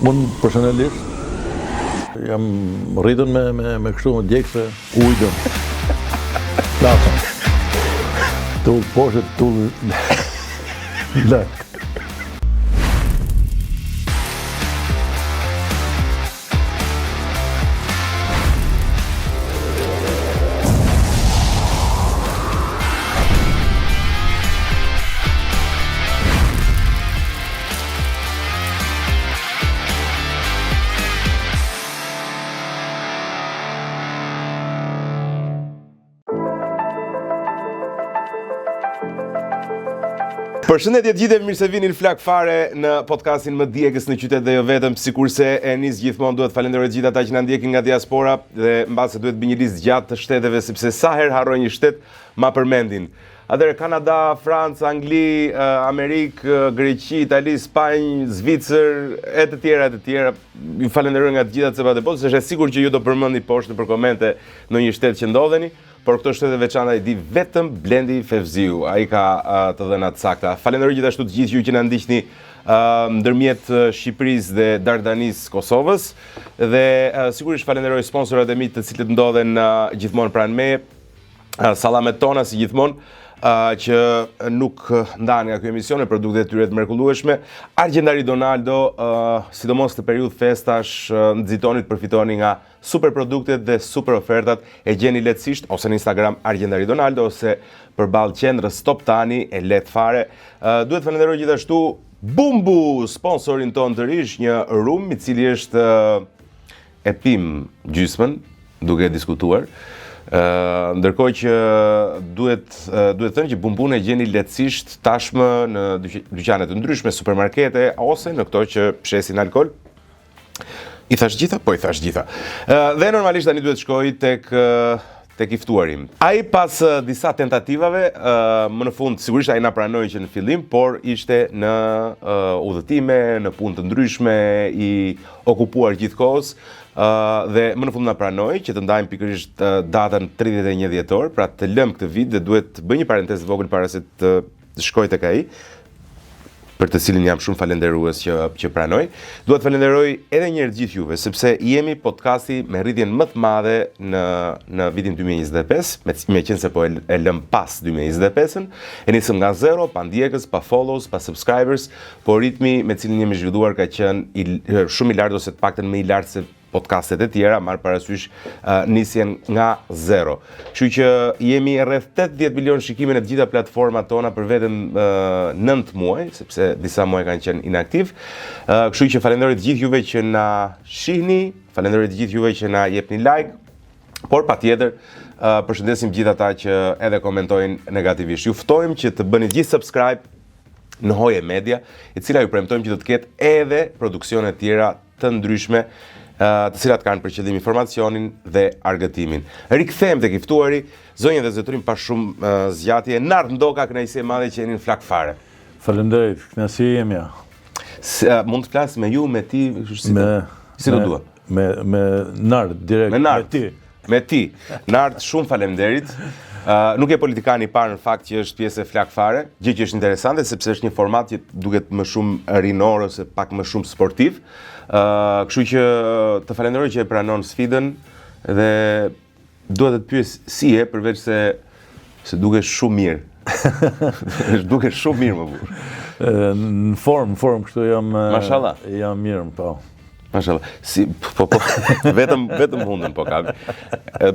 Unë personalisht jam rritën me kështu me djekse ujdën. Plata. Tull poshtë, tull lart. Përshëndetje të gjithëve, mirë se vini në Flak Fare në podcastin më djegës në qytet dhe jo vetëm, sikurse e nis gjithmonë duhet falenderoj gjithë ata që na ndjekin nga diaspora dhe mbase duhet bëj një listë gjatë të shteteve sepse sa herë harroj një shtet ma përmendin. Atëherë Kanada, Francë, Angli, Amerikë, Greqi, Itali, Spanjë, Zvicër e të tjera. Ju falenderoj nga të gjitha cepat e botës, është e sigurt që ju do përmendni poshtë për komente në një shtet që ndodheni. Por këto shtete veçanta i di vetëm Blendi Fevziu, ai ka të dhënat sakta. Falenderoj gjithashtu të gjithë ju që na ndiqni ndërmjet Shqipërisë dhe Dardanisë Kosovës dhe sigurisht falenderoj sponsorët e mi të cilët ndodhen gjithmonë pranë meje. Sallamet tona si gjithmonë që nuk ndahen nga ky emision me produktet e tyre të mrekullueshme. Argjendari Donaldo, sidomos të periudhë festash, nxitoni të përfitoni nga super produktet dhe super ofertat. E gjeni lehtësisht ose në Instagram Argjendari Donaldo ose përballë qendrës Top Tani e lehtë fare. Duhet falenderoj gjithashtu Bumbu, sponsorin ton të rish, një rum i cili është e pim gjysmën, duke diskutuar. Ndërkohë që duhet thënë që Bumbun e gjeni lehtësisht tashmë në dyqane të ndryshme, supermarkete ose në këto që shesin alkol. I thash gjitha? Po i thash gjitha. Dhe normalisht tani duhet shkoj tek i ftuarim. Ai pas disa tentativave, më në fund sigurisht ai na pranoi që në fillim, por ishte në udhëtime, në punë të ndryshme, i okupuar gjithkohës. Dhe më në fund na pranoi që të ndajmë pikërisht datën 31 dhjetor, pra të lëm këtë vit dhe duhet të bëj një parantezë vogël para se të shkoj tek ai, për të cilin jam shumë falenderues që pranoi. Duhet falenderoj edhe një herë gjithë juve, sepse jemi podcasti me rritjen më të madhe në vitin 2025, me qenë se po e lëm pas 2025-ën, e nisëm nga zero, pa ndjekës, pa follows, pa subscribers, por ritmi me cilin jemi zhvilluar ka qenë shumë i lartë ose të paktën më i lartë se podcastet e tjera, marrë parasysh nisjen nga zero. Kështu që jemi rreth 80 milion shikime në të gjitha platformat tona për vetëm 9 muaj, sepse disa muaj kanë qenë inaktiv. Kështu që falenderoj të gjithë juve që na shihni, falenderoj të gjithë juve që na jepni like, por patjetër përshëndesim gjithë ata që edhe komentojnë negativisht. Ju ftojmë që të bëni gjithë subscribe në Hoje Media, e cila ju premtojmë që do të ketë edhe produksione tjera të ndryshme, të cilat kanë për qëllim informacionin dhe argëtimin. Rikthehem tek i ftuari, zonjën dhe zotërin pa shumë zgjatje, Nart Ndoka, kënaqësi e madhe që jeni në Flak Fare. Faleminderit, kënaqësi jemi. Mund të flas me ju, me ti, si do dua. Me Nart direkt, me Nart, me ti. Me ti. Nart, shumë faleminderit. Nuk e politikan i parë në fakt që është pjesë e Flak Fare, gjë që është interesante sepse është një format që duket më shumë rinor ose pak më shumë sportiv. Kështu që të falenderoj që e pranon sfidën dhe duhet të të pyes si e, përveç se duket shumë mirë. Duket shumë mirë më burr. Në formë kështu jam Mashallah. Jam mirë, po. Mashallah. Si po vetëm hundën po kam.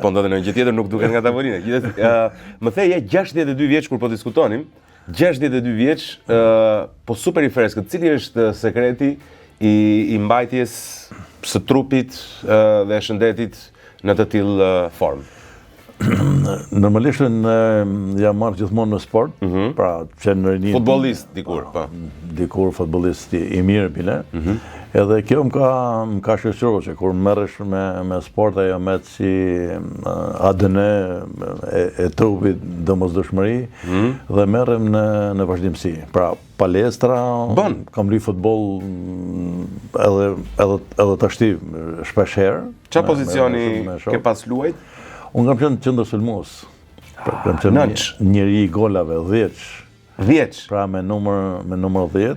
Po ndodhen në gjë tjetër nuk duket nga tavolina. Më the je 62 vjeç kur po diskutonim. 62 vjeç, po super i freskët. Cili është sekreti i mbajtjes së trupit dhe shëndetit në të tillë formë? Normalisht jam marrë gjithmonë në sport, pra që në rinjë... Futbollist dikur, po. Dikur futbollist i mirë bile. Edhe kjo më ka shoqëruar që kur merresh me sport ajo met si ADN e trupit, domosdoshmëri dhe merrem në vazhdimsi. Pra palestra, kam luajtur futboll edhe tashti shpesh herë. Çfarë pozicioni ke pas luajt? Unë kam qenë qendër sulmues. Kam qenë njeri i golave 10. 10. Pra me numër 10.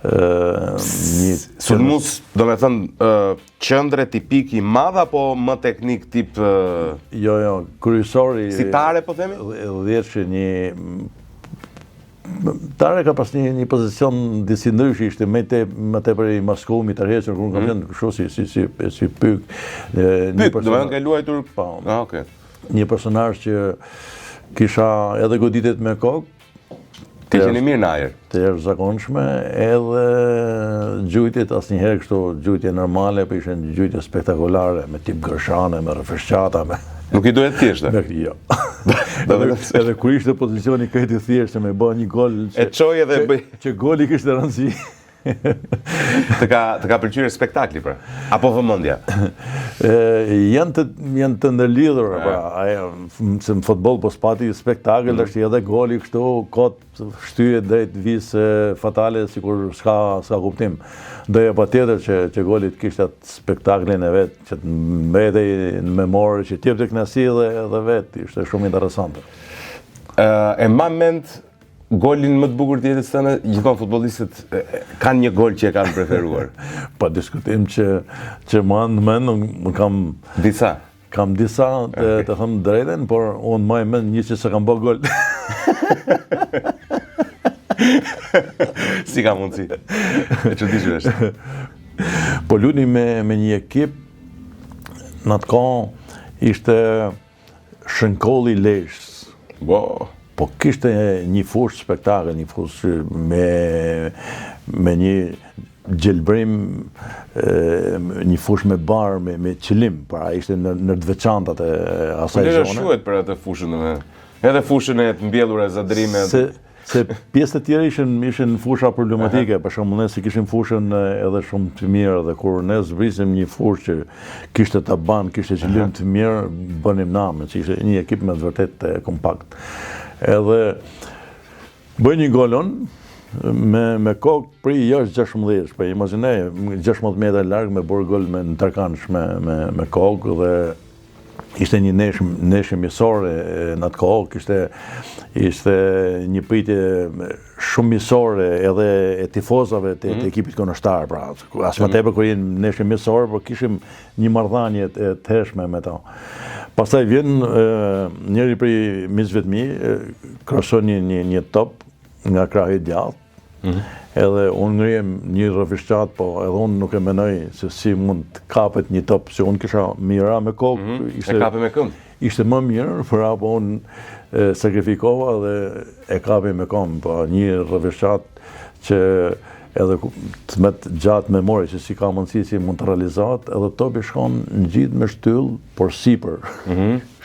një sulmues, do me thënë, qëndre tipik i madh apo më teknik tip jo, kryesori si Tare po themi? 10 që një Tare ka pas një pozicion disi ndrysh, ishte më tepër i maskull, i tërhequr, kur kam qenë kështu si pyk. Pyk, do të luajtur. Po. Okay. Një personazh që kisha edhe goditet me kokë, Ti qeni mirë në ajër. të jashtëzakonshme, edhe gjujtjet asnjëherë kështu gjujtje normale, po ishin gjujtje spektakolare me tip gërshane, me rrëfishqata, me Nuk i duhet thjeshtë. jo. Edhe kur ishte pozicioni këtë i thjeshtë me bë një gol E çoj edhe bëj. që goli kishte rëndësi. Të ka pëlqyer spektakli pra. Apo vëmendja. Janë të ndërlidhur, se në futboll po spati spektakël, është edhe goli kështu kot shtyje drejt visë fatale sikur s'ka kuptim. Doja patjetër që goli të kishte atë spektaklin e vet, që të mbetej në memorë, që t'jepte kënaqësi edhe vet, ishte shumë interesante. E mbaj mend golin më të bukur të jetës tënde, gjithmonë futbollistët kanë një gol që e kanë preferuar. Pa diskutim që më anë mend, unë Disa. kam disa të them drejten, por unë më mend një që se kam bë gol. Si ka mundësi? E çuditshme është. Po luni me një ekip, në atë kohë ishte Shënkolli Leshës. Po kishte një fushë spektakël, një fushë me një gjelbrim, një fushë me bar, me qëllim, pra ishte në të veçantat e asaj zone. zone. Shuhet për atë fushën me. Edhe fushën e të mbjellur e zadrime. Se pjesët e tjera ishin fusha problematike, për shembull ne si kishim fushën edhe shumë të mirë, dhe kur ne zbrisim një fushë që kishte taban, kishte qëllim të mirë, bënim namë, që ishte një ekip me vërtet kompakt. Edhe bëj një golon me kokë prej jashtë 16, po imagjinoj 16 metra larg me bërë gol në tarkansh me kokë, dhe ishte një neshje mjesore në atë kohë, ishte një pritje shumë mjesore edhe e tifozave të ekipit kundërshtar, pra as më tepër kur jenë neshje mjesore, por kishim një marrëdhënie të hershme me to. Pastaj vjen njëri prej miqve të mi, kroson një top nga krahi i djathtë, edhe unë ngrihem një rrëfishqat, po edhe unë nuk e menoj se si mund të kapet një top, se unë kisha mira me kokë. E kapi me këmbë? Ishte më mirë, për apo unë sakrifikova dhe e kapi me këmbë, po një rrëfishqat që edhe të met gjatë memori që si ka mundësi si mund të realizohet, edhe topi shkon në gjithë me shtyll, por sipër.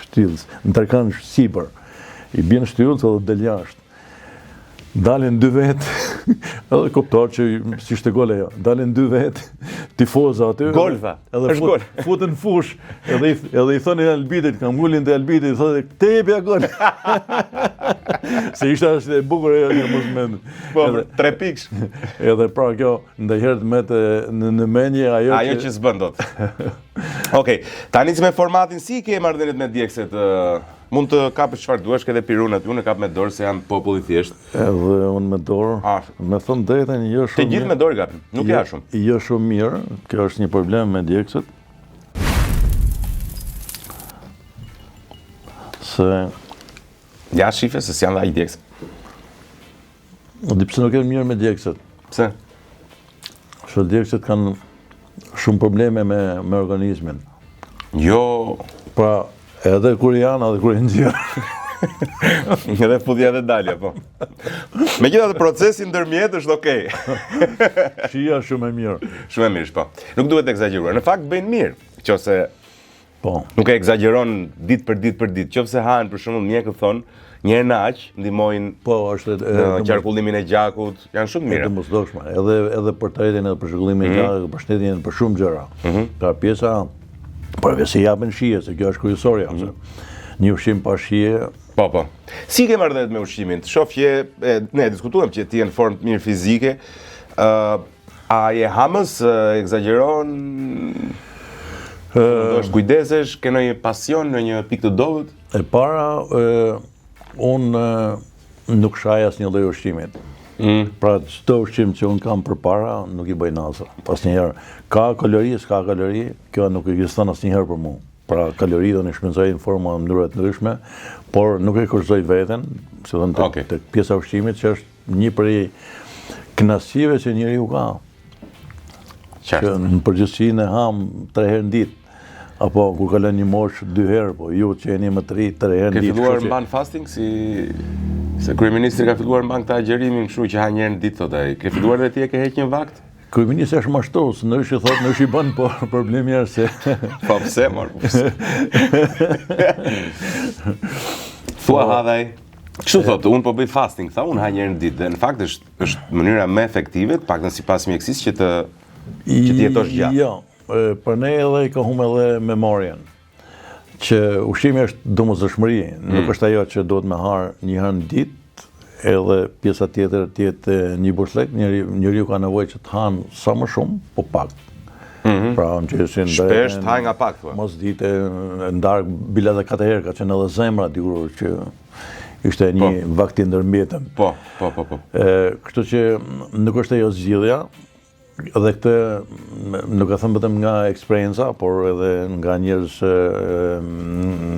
Shtyllës, në tërkan sipër. I bjen shtyllës edhe del jashtë. Dalin 2 vetë, edhe kuptor që si shte gole jo, dalin 2 vetë, tifoza aty. Golfa, është gol. Futën fush, edhe i thonë Albitit, kam ngullin të Albitit, i thonë, te jepja gol. Se ishte ashtë e bukur e një mos mendë. Po, 3 piksh. Edhe pra kjo, ndajherë të metë në menje ajo që s'bën dot. Okej, tani me formatin, si ke marrëdhëniet me djegësit? Mund të kapësh çfarë duash, edhe pirunat, unë kap me dorë se janë popull i thjesht. Edhe unë me dorë, me thënë drejtën, jo shumë. Të gjithë me dorë kapin, nuk ja shumë. Jo shumë mirë, kjo është një problem me djegësit. Se ja shife se s'janë dhe i djegësit. Di pse nuk e mirë me djegësit. Pse? Se djegësit kanë shumë probleme me organizmin. Jo. Pra, edhe kur janë, edhe kur e nxjerr. Edhe futja dhe dalja, po. Megjithatë procesi ndërmjet është okej. Shija shumë e mirë. Shumë e mirë, po. Nuk duhet të egzageruar. Në fakt bëjnë mirë, qofse po. Nuk e egzageron ditë për ditë. Qofse hahen për shembull mjekët thonë, njerë në aq ndihmojnë po, është në qarkullimin e gjakut, janë shumë mirë. Është domosdoshme, edhe për tretjen edhe për zhvillimin e gjakut, për shëndetjen për shumë gjëra. Pra pjesa përveç se japin shije, se kjo është kryesorja. Një ushqim pa shije. Po. Si ke marrëdhëniet me ushqimin? Shoh që ne diskutuam që ti je në formë mirë fizike. A je hamës, egzageron? Do është kujdesesh, ke ndonjë pasion, ndonjë pikë të dobët? E para, unë nuk shaj asnjë lloj ushqimit. Pra çdo ushqim që un kam përpara nuk i bëj nazar. Asnjëherë ka kalori, s'ka kalori, kjo nuk ekziston asnjëherë për mua. Pra kalori do në shpenzoj në forma mënyra të ndryshme, por nuk e kurzoj veten, si thon tek pjesa e ushqimit që është një prej kënaqësive që njeriu ka. Që në përgjithësi ne ham 3 herë në ditë. Apo kur kalon një moshë 2 herë, po ju që jeni më të ri 3 herë në ditë. Ke filluar mban fasting se kryeministri ka filluar mban këtë agjerimin, kështu që ha një herë në ditë thotë ai. Ke filluar dhe ti e ke heq një vakt? Kryeministri është mashtrues, nësh i thotë, nësh i bën, po problemi është se po pse mor? Thua hadhaj. Kështu thotë, unë po bëj fasting, tha unë ha një herë në ditë, dhe në fakt është mënyra më efektive, paktën sipas mjekësisë që të jetosh gjatë. Jo, për ne edhe ka humbë edhe memorien. Që ushqimi është domosdoshmëri, nuk është ajo që duhet me har një herë në ditë, edhe pjesa tjetër të jetë një bushllëk, njeriu ka nevojë që të hanë sa më shumë, po pak. Pra në qesin shpesh të haj nga pak thua. Mos dite ndark bila dhe 4 herë, ka qenë edhe zemra dikur që ishte një vakti ndërmjetëm. Po. Kështu që nuk është ajo zgjidhja, dhe këtë nuk e them vetëm nga eksperjenca, por edhe nga njerëz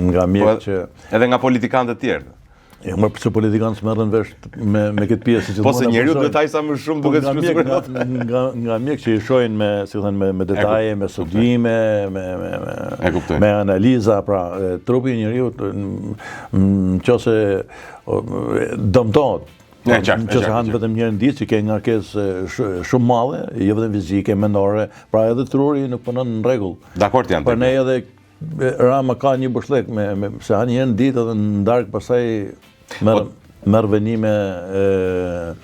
nga mjek që edhe nga politikanë të tjerë. Ja, më përse politikanët merren vesh me këtë pjesë që po se njeriu duhet haj sa më shumë duke të shpjeguar nga mjek që i shohin me, si thënë, me detaje, me studiime, me analiza, pra trupi i njeriu nëse dëmtohet. Nëse hanë vetëm një herë në ditë, që ke ngarkesë shumë madhe, jo vetëm fizike, mendore, pra edhe truri nuk punon në rregull. Dakord janë. Për ne edhe Rama ka një bushllëk se hanë një herë në ditë edhe në darkë pastaj merr venime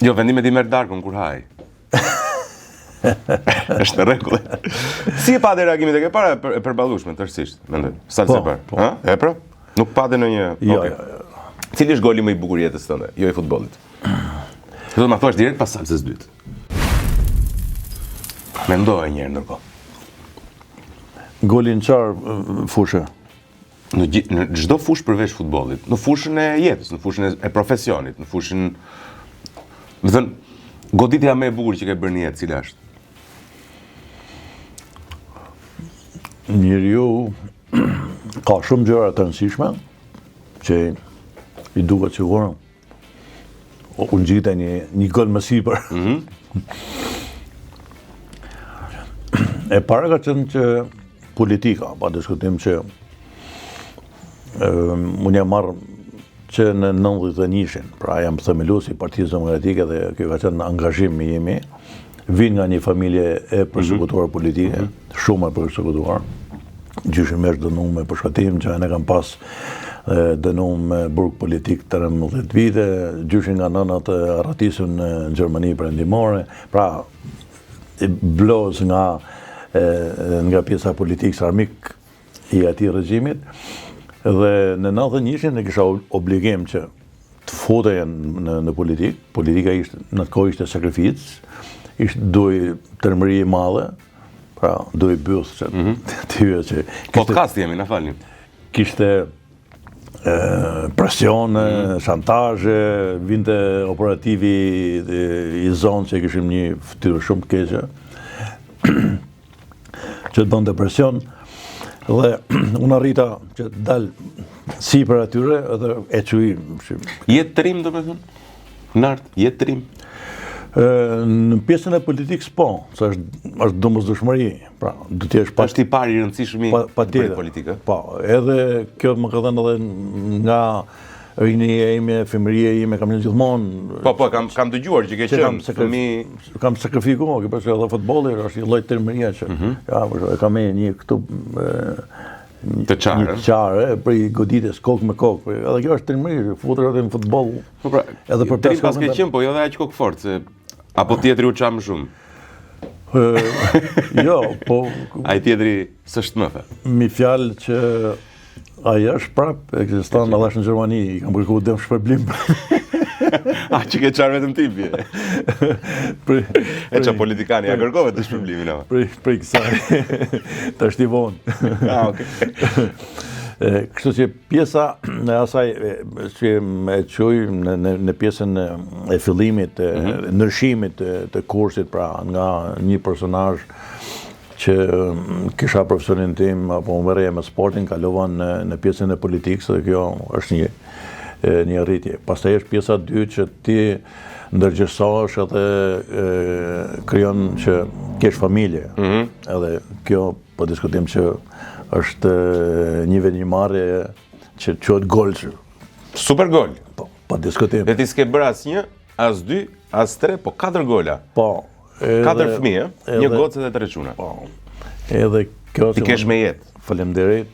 jo, vendimet i merr darkën kur haj. Është në rregull. Si e patë reagimin tek e para e përballueshme tërësisht, mendoj. Sa të sepër. Ha? E pra? Nuk patë ndonjë. Jo. Cili është goli më i bukur i jetës tënde, jo i futbollit? Do të ma thuash direkt pas salsës dytë. Mendoj një herë ndërkohë. Goli në qarë fushë? Në çdo fushë përveç futbollit, në fushën e jetës, në fushën e profesionit, në fushën, më thënë, goditja më e bukur që ke bërë në jetë, cila është? Njeriu ka shumë gjëra të rëndësishme që i duket sigurisht u ngjite një gol më sipër. E para ka qenë që politika, pa diskutim që unë jam marrë që në 91-shin, pra jam themelues i Partisë Demokratike dhe kjo ka qenë angazhim i jemi, vin nga një familje e përsekutuar politike, shumë e përsekutuar, gjyshimisht dënuar me përshkatim, që ne kam pas dënuar me burg politik 13 vite, gjyshin nga nënat arratisën në Gjermani perëndimore, pra bloz nga pjesa politikës armik i atij regjimit, dhe në 91-shin e kisha obligim që të futeja në politikë. Politika ishte në atë kohë ishte sakrificë, duhej tërmëri e madhe, pra duhej byth që të hyje që podcast jemi, na falni. Kishte presione, shantazhe, vinte operativi i zonë që kishim një fytyrë shumë të keqe, që të bënte presion, dhe unë arrita që të dalë sipër atyre edhe e çuj. Jetë trim, domethënë? Nart, jetë trim. Në pjesën e politikës po, se është domosdoshmëri, pra do të jesh është i pari i rëndësishëm i politikës. Po, edhe kjo më ka dhënë edhe nga rinia ime, fëmijëria ime, kam qenë gjithmonë. Po, kam dëgjuar që ke qenë fëmijë. Kam sakrifikuar, përse edhe futbolli është një lloj tërmëria që kam një këtu të qarë, për i goditjes kokë me kokë. Edhe kjo është tërmëri, futur edhe në futboll. Edhe për trim pas ke qenë, po jo dhe aq kokë fort, apo tjetri u qa më shumë? Jo, po... Ai tjetri s'është më the. Mi fjalë që aja është prap, ekziston edhe në Gjermani, i kam kërkuar dëm shpërblim. Që ke qarë vetëm ti bje. E që politikani, ja kërkove të shpërblimin, ama? Prej kësaj, të është i vonë. Okej. Kështu që pjesa e asaj që e quaj në pjesën e fillimit, ndryshimit të kursit, pra nga një personazh që kisha profesionin tim apo më vëreja me sportin, kalovan në pjesën e politikës dhe kjo është një rritje. Pastaj është pjesa 2 që ti ndërgjegjësohesh edhe krijon që kesh familje. Edhe kjo po diskutojmë që është një vendimarrje që quhet golç. Super gol. Po diskutojmë. Dhe ti s'ke bërë as 1, as 2, as 3, po 4 gola. Po. 4 fëmijë, një gocë dhe 3 çuna. Po. Edhe kjo ti kesh me jetë. Faleminderit.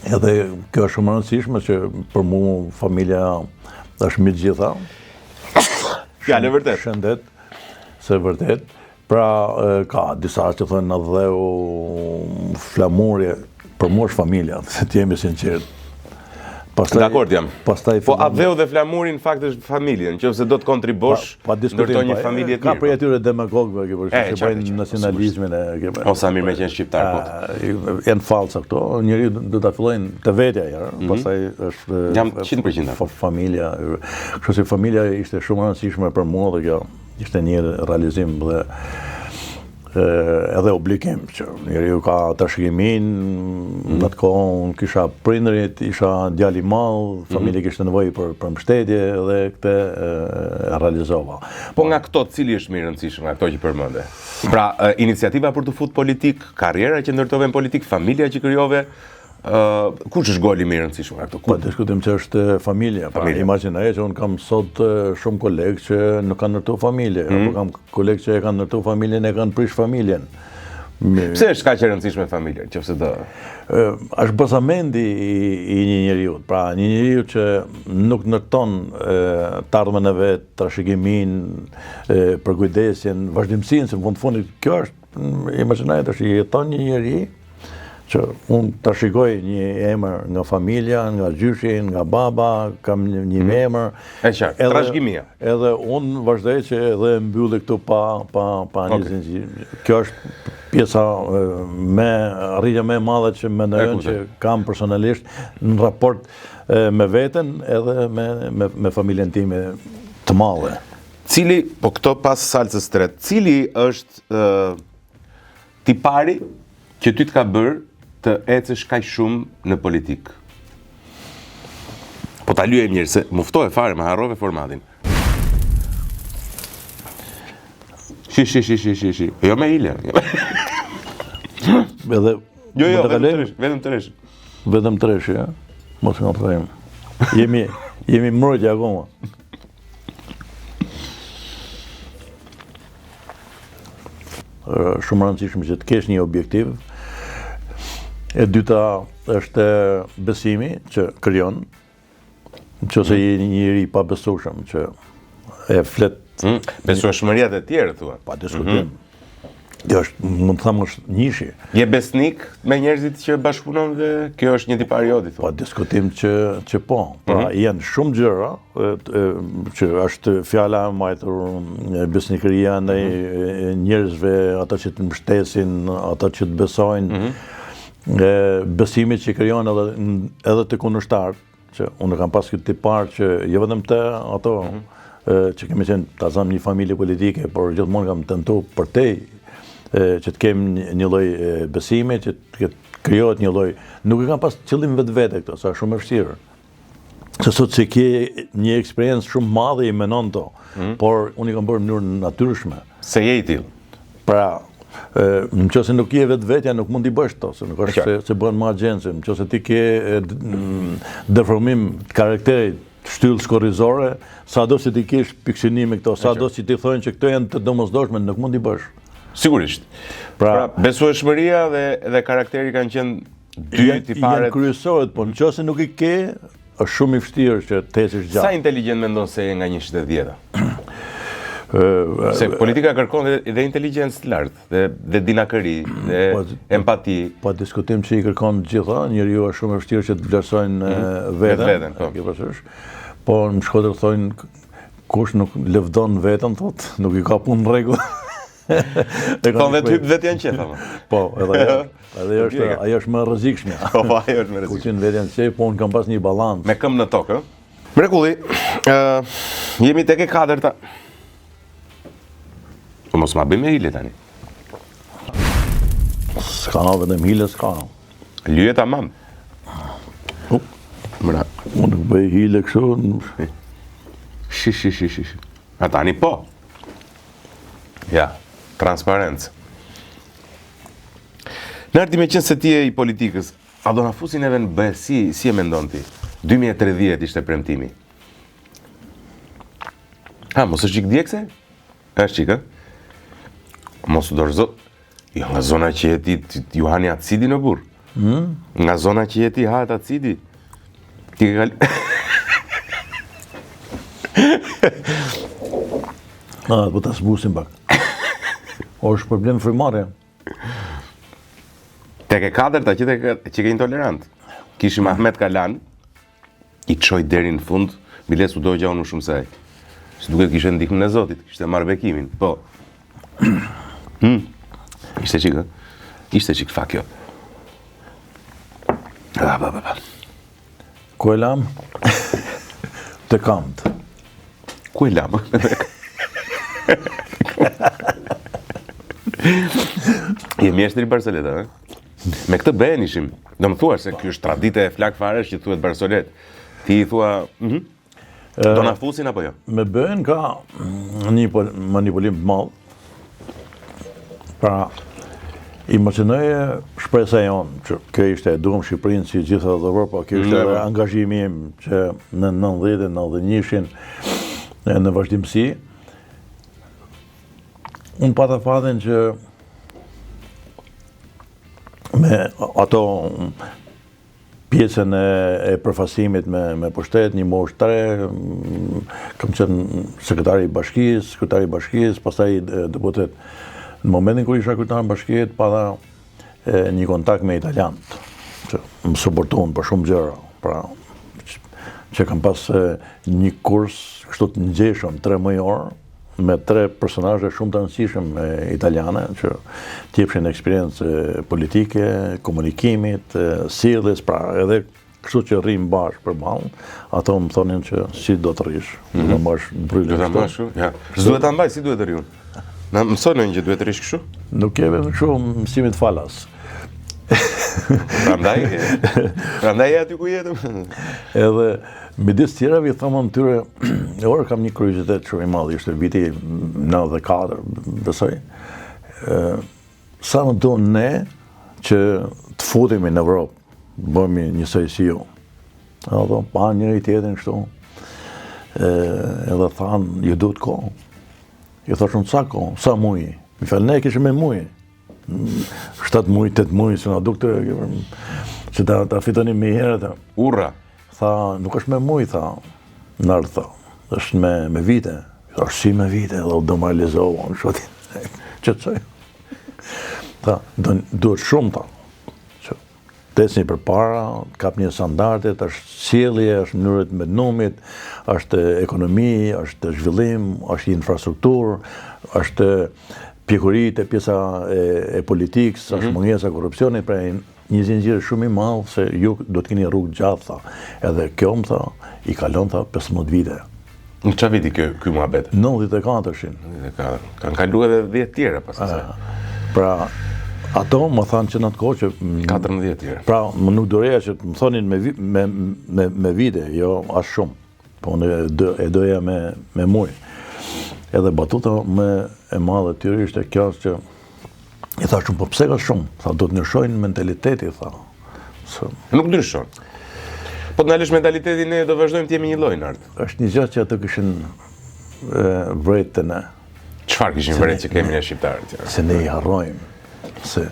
Edhe kjo është shumë e rëndësishme që për mua familja është mbi të gjitha. Fjalë vërtet. Shëndet, se vërtet. Pra ka disa që thonë në dheu flamurje, për mua është familja, se të jemi sinqert. Dakord jam. Po dheu dhe flamuri në fakt është familje, nëse do të kontribosh ndërtoj një familje të mirë. Ka për atyre demagogëve që bëjnë nacionalizmin o sa mirë me qenë shqiptar, po. Janë falsa këto, njeriu do ta fillojnë të vetja, pastaj është jam 100% familja. Kështu që familja ishte shumë e rëndësishme për mua dhe kjo ishte një realizim dhe edhe obligim që njeriu ka trashëgimin. Në atë kohë unë kisha prindërit, isha djalë i madh, familja kishte nevojë për mbështetje dhe këtë e realizova. Po nga këto cili është më i rëndësishëm nga këto që përmende? Pra, iniciativa për të futur politik, karriera që ndërtove në politik, familja që krijove, kush është goli më i rëndësishëm nga këto? Po diskutojmë që është familja. Imagjinoj që unë kam sot shumë kolegë që nuk kanë ndërtuar familje, apo kam kolegë që e kanë ndërtuar familjen, e kanë prish familjen. Pse është kaq e rëndësishme familja, nëse do? Është bazamendi i një njeriu. Pra, një njeriu që nuk ndërton të ardhmen e vet, trashëgimin, përkujdesjen, vazhdimsinë, se në fund kjo është, imagjinoj tash jeton një njeri që unë të shikoj një emër nga familja, nga gjyshi, nga baba, kam një emër. E qartë, trashëgimia. Edhe unë vazhdoj që edhe mbylli këtu pa një zinxhir. Kjo është pjesa rritja më e madhe që mendoj që kam personalisht në raport me veten edhe me familjen time të madhe. Cili, po këto pas salsës tret, cili është tipari që ty të ka bërë të ecësh kaq shumë në politikë? Po ta lyej mirë se muftoj fare, më harrove formatin. Shi. Jo me ile. Edhe jo, vetëm tresh. Vetëm tresh, ja. Mos nga them. Jemi mbrojtje akoma. Shumë rëndësishme që të kesh një objektiv. E dyta është besimi që krijon, nëse je një njeri i pabesueshëm që e flet besueshmëria të tjerë thua. Pa diskutim. Kjo është, mund të them, është nishi. Je besnik me njerëzit që bashkëpunon dhe kjo është një tipar joti thua. Pa diskutim që po. Pra janë shumë gjëra që është fjala e mbajtur besnikëria ndaj njerëzve, ata që të mbështesin, ata që të besojnë. Besimit që krijon edhe të kundërshtar, që unë kam pas këtë tipar që jo vetëm të ato që kemi qenë ta zëm një familje politike, por gjithmonë kam tentuar për te që të kem një lloj besimi, që të krijohet një lloj, nuk e kam pas qëllim vetvete këto, sa shumë e vështirë. Se sot që ke një eksperiencë shumë madhe i menon to, por unë i kam bërë në mënyrë natyrshme. Se je i tillë. Pra, nëse nuk je vetvetja, nuk mund t'i bësh to, se nuk është se bën më agjencë. Nëse ti ke deformim të karakterit, shtyllë shkorrizore, sado që ti kesh pikësinime këto, sado që ti thonë që këto janë të domosdoshme, nuk mund t'i bësh. Sigurisht. Pra besueshmëria dhe karakteri kanë qenë dy tiparet. Janë kryesorët, po nëse nuk i ke, është shumë i vështirë që të ecësh gjatë. Sa inteligjent mendon se je nga 1/10? Se politika kërkon dhe inteligjencë të lartë, dhe dinakëri, dhe empati. Po diskutim që i kërkon të gjitha, njeriu është shumë e vështirë që të vlerësojnë veten. Po në Shkodër thonë kush nuk lëvdon veten, thotë, nuk i ka punë në rregull. Thonë vetë hyp vetë janë qef ama. Po, ajo është më rrezikshme. Po, ajo është më rrezikshme. Kuçin vetë janë qef, po unë kam pas një ballans. Me këmbë në tokë, ë? Mrekulli. Jemi tek e katërta. Po mos ma bëjmë hile tani. S'ka vetëm hile, s'ka. Lyet tamam. Mra. Unë nuk bëj hile kështu. Shi. A tani po. Ja, transparencë. Në arti me qenë se ti e i politikës, a do na fusin neve në BE, si e mendon ti? 2030 ishte premtimi. Ha, mos është qik djekse? Është qik, Mos u dorëzo. Jo, nga zona që jeti Johani Acidi në burë. Nga zona që jeti Hahet Acidi. Ti ke kali... Po ta zbusim pak. Është problem frymare. Tek e katërta që ke intolerant. Kishim Ahmet Kalan, i çoj deri në fund, biles u dogja unë shumë saj. Se duket kishte ndihmën e Zotit, kishte marrë bekimin. Po. Ishte qik fak jo. Ba. Ku e lam? Të kamt. Ku e lam? Jemi eshtri Barceleta, Me këtë ben ishim. Do më thua se kjo është tradite e flak faresh që thuhet Barcelet. Ti i thua, do na fusin apo jo? Me ben ka një manipulim të madh. Pra, imagjinoje shpresa jonë që kjo ishte duam Shqipërinë si gjitha të Evropa, kjo ishte angazhimi im që në 90-91-shin në vazhdimsi. Unë pata fatin që me ato pjesën e përfasimit me pushtet, një moshë 3, kam qenë sekretari i bashkisë, pastaj deputet. Në momentin kur isha kryetar i bashkisë, pata një kontakt me italianët, që më suportuan për shumë gjëra. Pra, që kam pas një kurs kështu të ngjeshëm 3 muajor me 3 personazhe shumë të rëndësishëm italiane që t'jepshin eksperiencë politike, komunikimit, sjelljes, pra edhe kështu që rrim bashkë përballë, ato më thonin që si do të rrish, do të mbash brylin. Do ta mbash, ja. S'duhet ta mbaj, si duhet të rriun? Na mësojnë që duhet të rish kështu? Nuk kemi kështu mësimit falas. Prandaj e aty ku jetëm. Edhe midis tjerave i thamë tyre, orë kam një kuriozitet shumë i madh, ishte viti 94, besoj. Sa më do ne që të futemi në Evropë, bëhemi njësoj si ju. Edhe pa njëri tjetrin kështu. Edhe thanë, ju duhet kohë. I thashun sa kohë, sa muaj. Mi falë, ne kishim me muaj. 7 muaj, 8 muaj, se na dukte që ta fitonim me herët. Urra. Tha, nuk është me muaj, tha. Nërë, tha. është me vite. Tha, si me vite, dhe u demoralizohu. Në shotin. Qëtësoj. Tha, duhet shumë, tha. Tesni për para, kap një standardet, është sjellje, është mënyrët me numit, është ekonomi, është zhvillim, është infrastrukturë, është pjekurit e pjesa e politikës, është mungesa e korrupsionit, pra një zinxhir shumë i madh se ju do të keni rrugë gjatë, tha. Edhe kjo më tha, i kalon tha 15 vite. Në çfarë viti ky muhabet? 94-shin. 94. Kanë kaluar edhe 10 tjera pastaj. Pra, ato më thanë që në atë kohë që... 14 tjera. Pra, më nuk doreja që më thonin me vite, jo as shumë. Po unë e doja me muaj. Edhe batuta më e madhe tyre ishte kjo që i tha shumë, po pse ka shumë? Tha, do të ndryshojnë mentaliteti, tha. Nuk ndryshon. Po të nalësh mentalitetin, ne do vazhdojmë të jemi një lloj nart. Është një gjë që ato kishin vrejtë të ne. Çfarë kishin vrejtë që kemi ne shqiptarët? Se ne i harrojmë. Se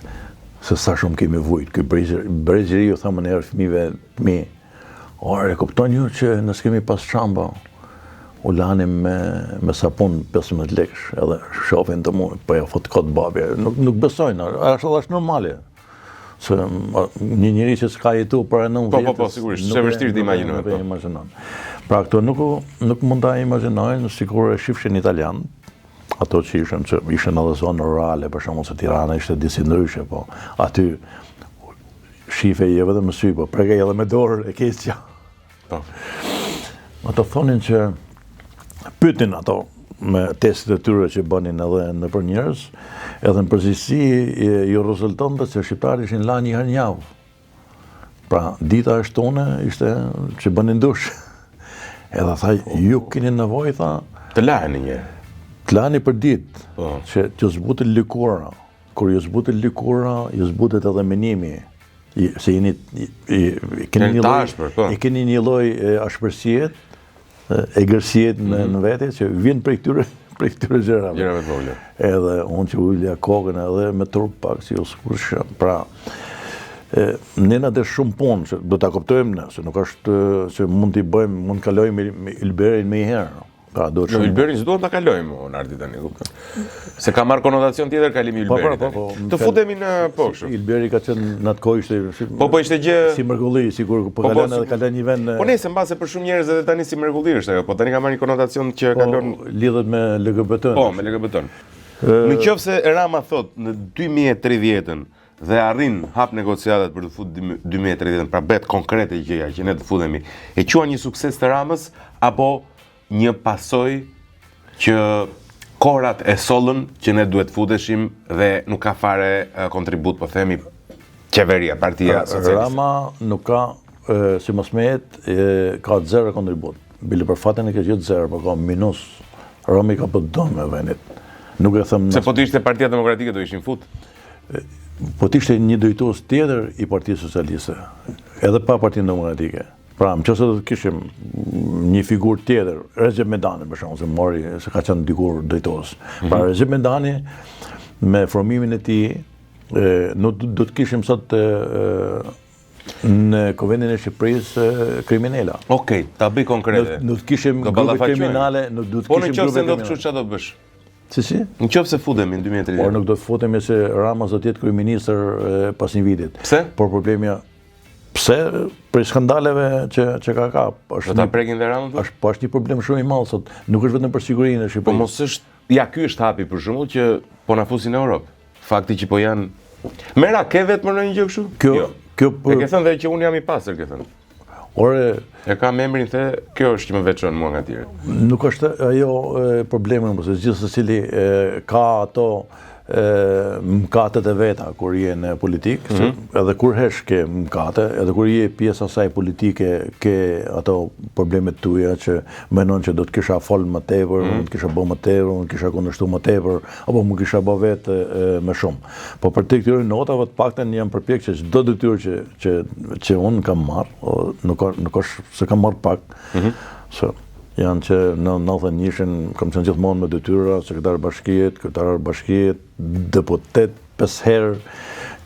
sa shumë kemi vujt. Ky brezgjeri ju thamë në herë fëmijëve të mi. E kupton ju që ne s'kemi pas çamba. U lanim me sapun 15 lekësh, edhe shofin të mua, po ja fut kot babi. Nuk besojnë, është normale. Se një njeri që s'ka jetu për 9 vjetë... Po, sigurisht, që vështirë të imagjinojnë. Pra këto nuk mund ta imagjinojnë, sikur e shifshin italian, ato që ishin edhe zonë rurale, për shembull se Tirana ishte disi ndryshe, po aty shife je vetëm me sy, po prekej edhe me dorë e keqja. Po. Ato thonin që pyetin ato me testet e tyre që bënin edhe nëpër njerëz, edhe në përgjithësi ju rezultonte se shqiptarët ishin lanë një herë në javë. Pra, dita e shtone ishte që bënin dush. Edhe tha, ju keni nevojë, tha, të lani një. të lani për ditë, Po. që ju zbutet lëkura. Kur ju zbutet lëkura, ju zbutet edhe menimi. Se jeni keni një lloj ashpërsie, egërësiet në vete që vjen prej këtyre gjërave. Gjërave të vogla. Edhe unë që ulja kokën edhe me turp pak si uskurshë. Pra, ne na dhe shumë punë që do ta kuptojmë ne, se nuk është që mund t'i bëjmë, mund kalojmë me Ylberin me një herë. Pra, do Jo, Ylberin s'duhet ta kalojmë, Nardi tani, kupton. Se ka marrë konotacion tjetër kalimi Ylberit. Po. Të futemi në kështu. Ylberi ka qenë në atë kohë ishte Po ishte gjë si mrekulli, sigur po kalon një vend. Po nëse mbase për shumë njerëz edhe tani si mrekulli është ajo, po tani ka marrë një konotacion që kalon lidhet me LGBT-n. Po, me LGBT-n. Nëse Rama thot në 2030-ën dhe arrin hap negociatat për të futur 2030-ën, pra bëhet konkrete gjëja që ne të futemi. E quan një sukses të Ramës apo një pasojë që kohrat e sollën që ne duhet futeshim dhe nuk ka fare kontribut, po themi, qeveria, partia socialiste. Rama nuk ka, si mos mehet, ka 0 kontribut. Bile për fatin e ke gjithë 0, po ka minus. Rami ka për dëmë me venit. Nuk e them. Se po të ishte Partia Demokratike do ishin fut? Po të ishte një drejtues tjetër i Partisë Socialiste, edhe pa Partinë Demokratike. Pra, nëse do të kishim një figurë tjetër, Recep Medani për shembull, se ka qenë dikur drejtues. Pra, Recep Medani me formimin e tij, nuk do të kishim sot në Kuvendin e Shqipërisë kriminala. Okej, ta bëj konkrete. Nuk të kishim grupe kriminale, nuk do të Po kishim në grupe qoftë do të kriminale. kështu çfarë do të bësh? Si? Në qoftë se futemi në 2030. Por nuk do të futemi se Rama do të jetë kryeministër pas një vitit. Pse? Por problemi pse për skandaleve që ka. Do ta prekin dhe Ramën? Është një problem shumë i madh sot. Nuk është vetëm për sigurinë e Po Shqipërisë. mos është, ja ky është hapi për shembull që po na fusin në Europë. Fakti që po janë Mera, ke vetëm në një gjë kështu? Jo. E ke thënë dhe që unë jam i pastër, ke thënë. Ore, e ka me emrin the, kjo është që më veçon mua nga tjerë. Nuk është ajo problemi, se gjithë secili ka ato mkatet e veta kur je në politikë, edhe kur hesh ke mkate, edhe kur je pjesë asaj politike ke ato problemet tuja që menon që do të kisha fol më tepër, do të kisha bë më tepër, do të kisha kundërshtu më tepër, apo më kisha bë vetë më shumë. Po për të këtyre notave të paktën jam përpjek që çdo detyrë që unë kam marrë, nuk është se kam marrë pak, janë që në 91-shin kam qenë gjithmonë me detyra, sekretar bashkiet, deputet 5 herë,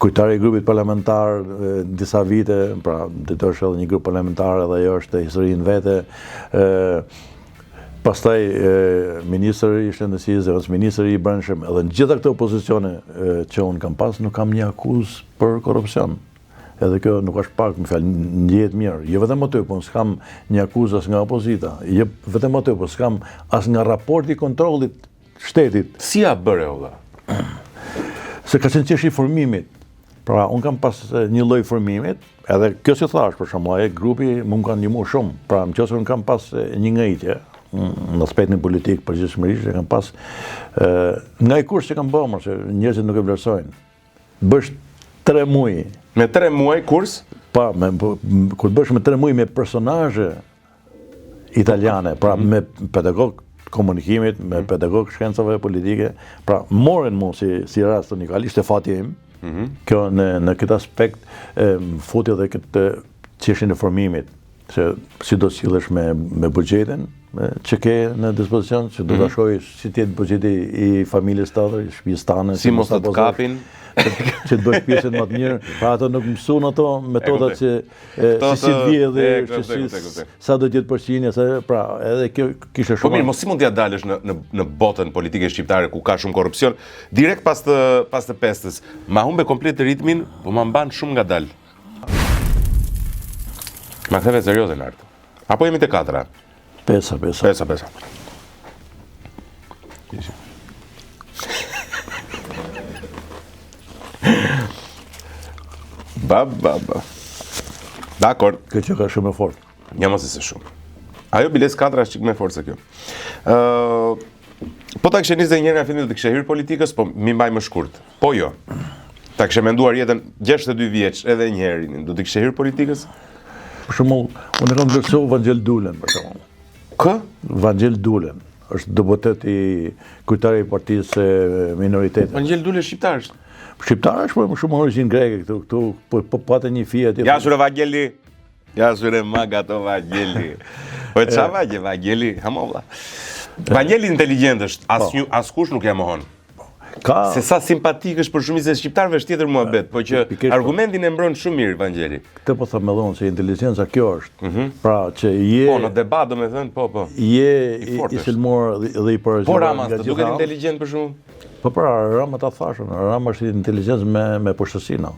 kryetari i grupit parlamentar disa vite, pra detyra është edhe një grup parlamentar edhe ajo është historinë vete. Pastaj ministri i shëndetësisë, ministri i brendshëm, edhe në gjitha këto pozicione që unë kam pas, nuk kam një akuzë për korrupsion. Edhe kjo nuk është pak, më fjalë, ndjehet mirë. Jo vetëm aty, po s'kam një akuzë as nga opozita. Jo vetëm aty, po s'kam as nga raporti i kontrollit shtetit. Si ja bëre valla? Se ka qenë çështje formimit. Pra, unë kam pas një lloj formimit, edhe kjo si thash, për shembull, ai grupi më kanë ndihmuar shumë. Pra, nëse unë kam pas një ngritje në aspektin politik përgjithësisht, kam pas nga i kurs që kam bërë, se njerëzit nuk e vlerësojnë. Bësh 3 muaj. Me 3 muaj kurs? Pa, kur bësh me 3 muaj me personazhe italiane, pra me pedagog komunikimit, me pedagog shkencave politike, pra morën mu si rast unikal, ishte fati im. Kjo në këtë aspekt futi edhe këtë çështjen e formimit, se si do sillesh me buxhetin që ke në dispozicion, që do ta shohësh si të jetë buxheti i familjes tënde, i shtëpisë tënde, si mos të kapin, që të bësh pjesën më të mirë, pra ato nuk mësuan ato metodat që si vije dhe sa do të jetë përqindja, pra edhe kjo kishte shumë. Po mirë, mos si mund t'ja dalësh në botën politike shqiptare ku ka shumë korrupsion, direkt pas të pestës, ma humbe komplet ritmin, po ma mban shumë ngadal. Ma ktheve serioze në art. Apo jemi te 4-a? 5-a. Ba. Dakor. Kjo që ka shumë e fort. Ja mos e se shumë. Ajo biles 4 është çik më fort se kjo. Po ta kishe 21 nga fillimi do të kishe hyrë politikës, po mi mbaj më shkurt. Po jo. Ta kishe menduar jetën 62 vjeç edhe një herë, do të kishe hyrë politikës? Për shembull, unë kam vlerësuar Vangel Dulen për shembull. Kë? Vangel Dulen është deputet i kryetari i partisë së minoritetit. Vangel Dule shqiptar është. Shqiptar është, por më shumë origjinë greke këtu po patë një fije aty. Ja sure Vangeli. Ja sure magato Vangeli. Po çfarë vagje Vangeli? Hamolla. Vangeli inteligjent është, askush nuk ja mohon. Ka Se sa simpatik është për shumicën e shqiptarëve është tjetër muhabet, po që argumentin e mbron shumë mirë Vangeli. këtë po them edhe unë se inteligjenca kjo është. Pra që je Po në debat domethënë, po. je i sulmuar dhe i përgjigjesh. Po Rama të duket inteligjent për shkakun. Po pra, Rama ta thashën, Rama është inteligjencë me poshtësinë.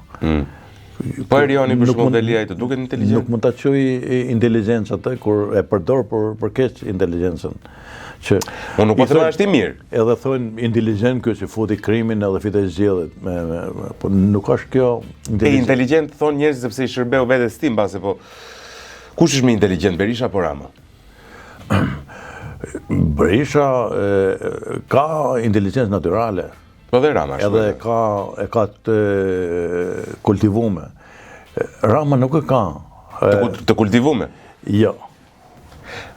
Po Erioni për shkakun Deli ai të duket inteligjent. Nuk mund ta quaj inteligjencë atë kur e përdor për keq inteligjencën. Që Unë nuk po them është i mirë. edhe thonë inteligjent ky që futi krimin edhe fitoi zgjedhjet po nuk është kjo E inteligjent thonë njerëzit sepse i shërbeu vetes tim mbase po. Kush është më inteligjent, Berisha apo Rama? Berisha ka inteligjencë natyrale. Po dhe Rama është. Edhe e ka të kultivume. Rama nuk e ka. Të kultivume. Jo.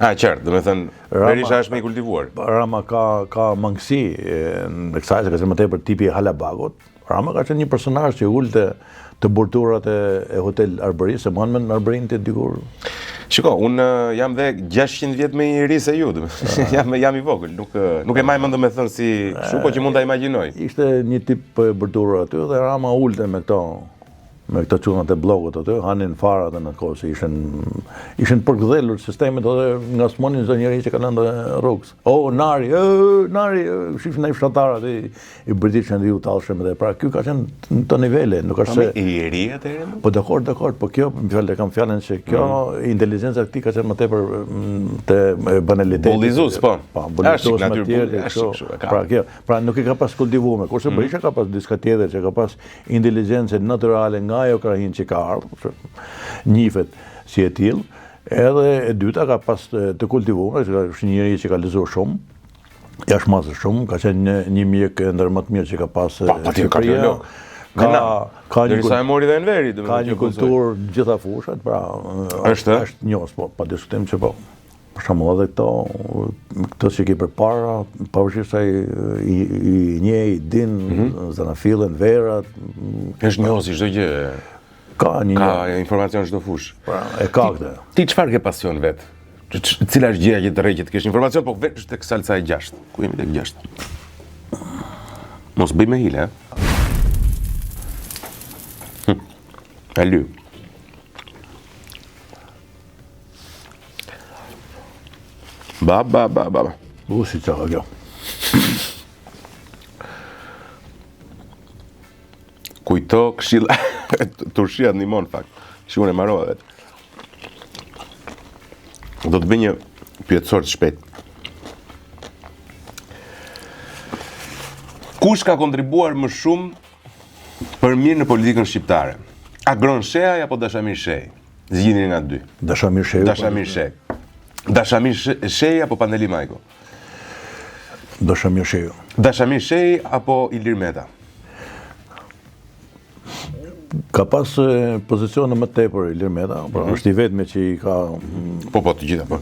Qartë, do me thënë, Berisha është me i kultivuar. Rama ka mangësi në kësaj, se ka qenë më tepër tipi Halabagut. Rama ka qenë një personazh që ulte të burturat e Hotel Arbërisë, se mohan me në Arbërinë të dikur. Shiko, unë jam dhe 600 vjet më i ri se ju, jam i vogël, nuk e maj mend me thënë si kështu, po që mund ta imagjinoj. Ishte një tip burtur aty dhe Rama ulte me këto çunat e bllokut aty, hanin fara atë në kohë se ishin përgdhelur sistemet edhe nga smonin çdo njeri që ka lënë rrugës. Nari, shifin ai fshatar aty i Britishën dhe u tallshëm dhe pra ky ka qenë në të nivele, nuk është se i ri atëherë. Po dakord, po kjo kam fjalën se kjo inteligjenca e këtij ka qenë më tepër te banaliteti. Bullizues, po. Bullizues më tjerë kështu. Pra nuk e ka pas kultivuar, kurse Berisha ka pas diçka tjetër që ka pas inteligjencë natyrale nga ajo krahin që ka ardhur, njifet si e tillë, edhe e dyta ka pas të kultivuar, është një njeri që ka lexuar shumë, jashtëmasë shumë, ka qenë një mjek ndër më të mirë që ka pas Shqipëria. Ka një kulturë në gjitha fushat, pra është njohës, po pa diskutim që po. Për shembull edhe këto që ke përpara, pavarësisht se i njeh, i din, zanafillen, verat. Është njohës i çdo gjë. Ka informacion çdo fushë. Pra, e ka këtë. Ti çfarë ke pasion vet? Cila është gjëja që të rreqet të kesh informacion, po vetë tek salca e 6. Ku jemi tek 6? Mos bëj me hile, e ly. Ba. Si që ka kjo. Kujto këshilla, turshia të nimon fakt. Shikun e marrova vetë. Do të bëj një pyetësor të shpejt. Kush ka kontribuar më shumë për mirë në politikën shqiptare? Agron Sheaj apo Dashamir Shej? Zgjidhni nga dy. Dashamir Shej. Dashamir Shej apo Pandeli Majko? Dashamir Shej. Dashamir Shej apo Ilir Meta? Ka pas pozicione më tepër Ilir Meta, është i vetmi që i ka Po të gjitha po.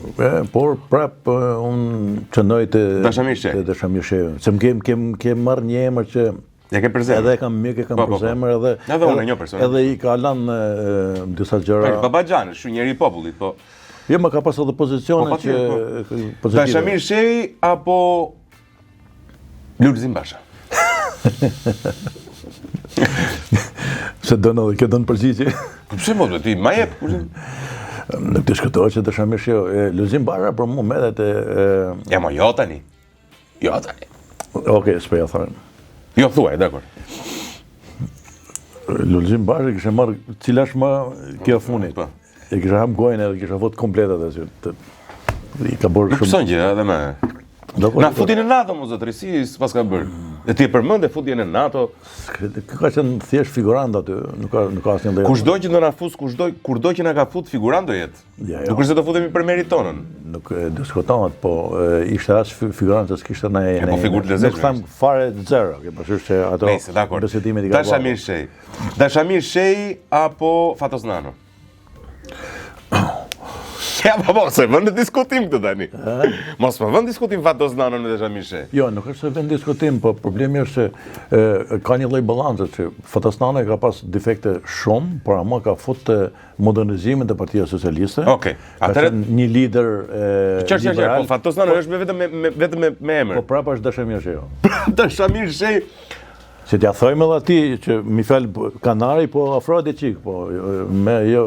Por prap unë qëndoj të Dashamir Shej. Se kem marrë një emër që ja ke për zemër. Edhe kam për zemër edhe unë një person. Edhe i ka lënë disa gjëra. Babaxhan, është njëri i popullit, po. Jo, më ka pas edhe pozicione që pozitive. Dashamir Shej apo Lulzim Basha? Se donë edhe kjo donë përgjigje. Pse mo ti ma jep? Nuk të shkëtojë që Dashamir Shej, Lulzim Basha për mua merret Ja mo jo tani. Okej, s'po ja thonë. Jo, thuaj, dakor. Lulzim Basha kishte marrë cilash më kjo funit. E kisha ham gojën edhe kisha vot komplet atë. I ka bërë shumë. Nuk son gjë, edhe më. Na futi në natë mo zotëri, si pas ka bërë. E ti e përmend futjen e NATO. Ka qenë thjesht figurant aty, nuk ka asnjë lloj. Kushdo që do na fus, kurdo që na ka fut figurant do jetë. Ja, Nuk është se do futemi për merit tonën. Nuk diskutohet, po ishte as figurant që kishte në po figurë të lezetshme. Nuk tham fare zero, që përshtysh se ato besetimet i ka. Dashamir Shej apo Fatos Nano? Ja, po, se vën në diskutim këtë tani. Mos më vën diskutim Fatos Nano me Dashamir Shej. Jo, nuk është se vën diskutim, po problemi është se ka një lloj balanci që Fatos Nano ka pas defekte shumë, por ama ka fut modernizimin të Partia Socialiste. Okej. Atëherë një lider liberal. Po Fatos Nano është vetëm me emër. Po prapa është Dashamir Shej. Dashamir Shej. Se t'ja thojmë edhe ati që mi fel kanari, po afrodi qik, po me jo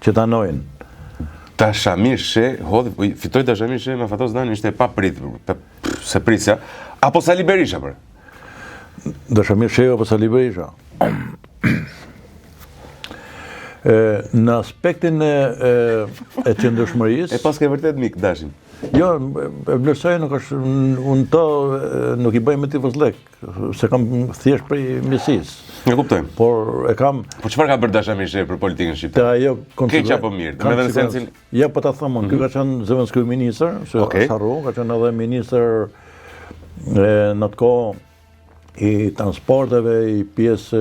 që ta nojnë. Dashamir Shej, fitoj Dashamir Shej me Fatos Nano, ishte e papritur, se prisja, apo Sali Berisha për? Dashamir Shej apo Sali Berisha? Në aspektin e qëndrueshmërisë. E pas ke vërtet mik Dashim. Jo, e vlerësoj nuk është, unë to nuk i bëj me tifozlek, se kam thjesht prej mirësisë. E kuptojmë. Por e kam. Po çfarë ka bërë Dashamir Shej për politikën shqiptare? Ajo keq apo mirë? Me vend sensin. Ja po ta them unë, ky ka qenë zëvendësky ministër, se harro, ka qenë edhe ministër në atë kohë i transporteve, i pjesë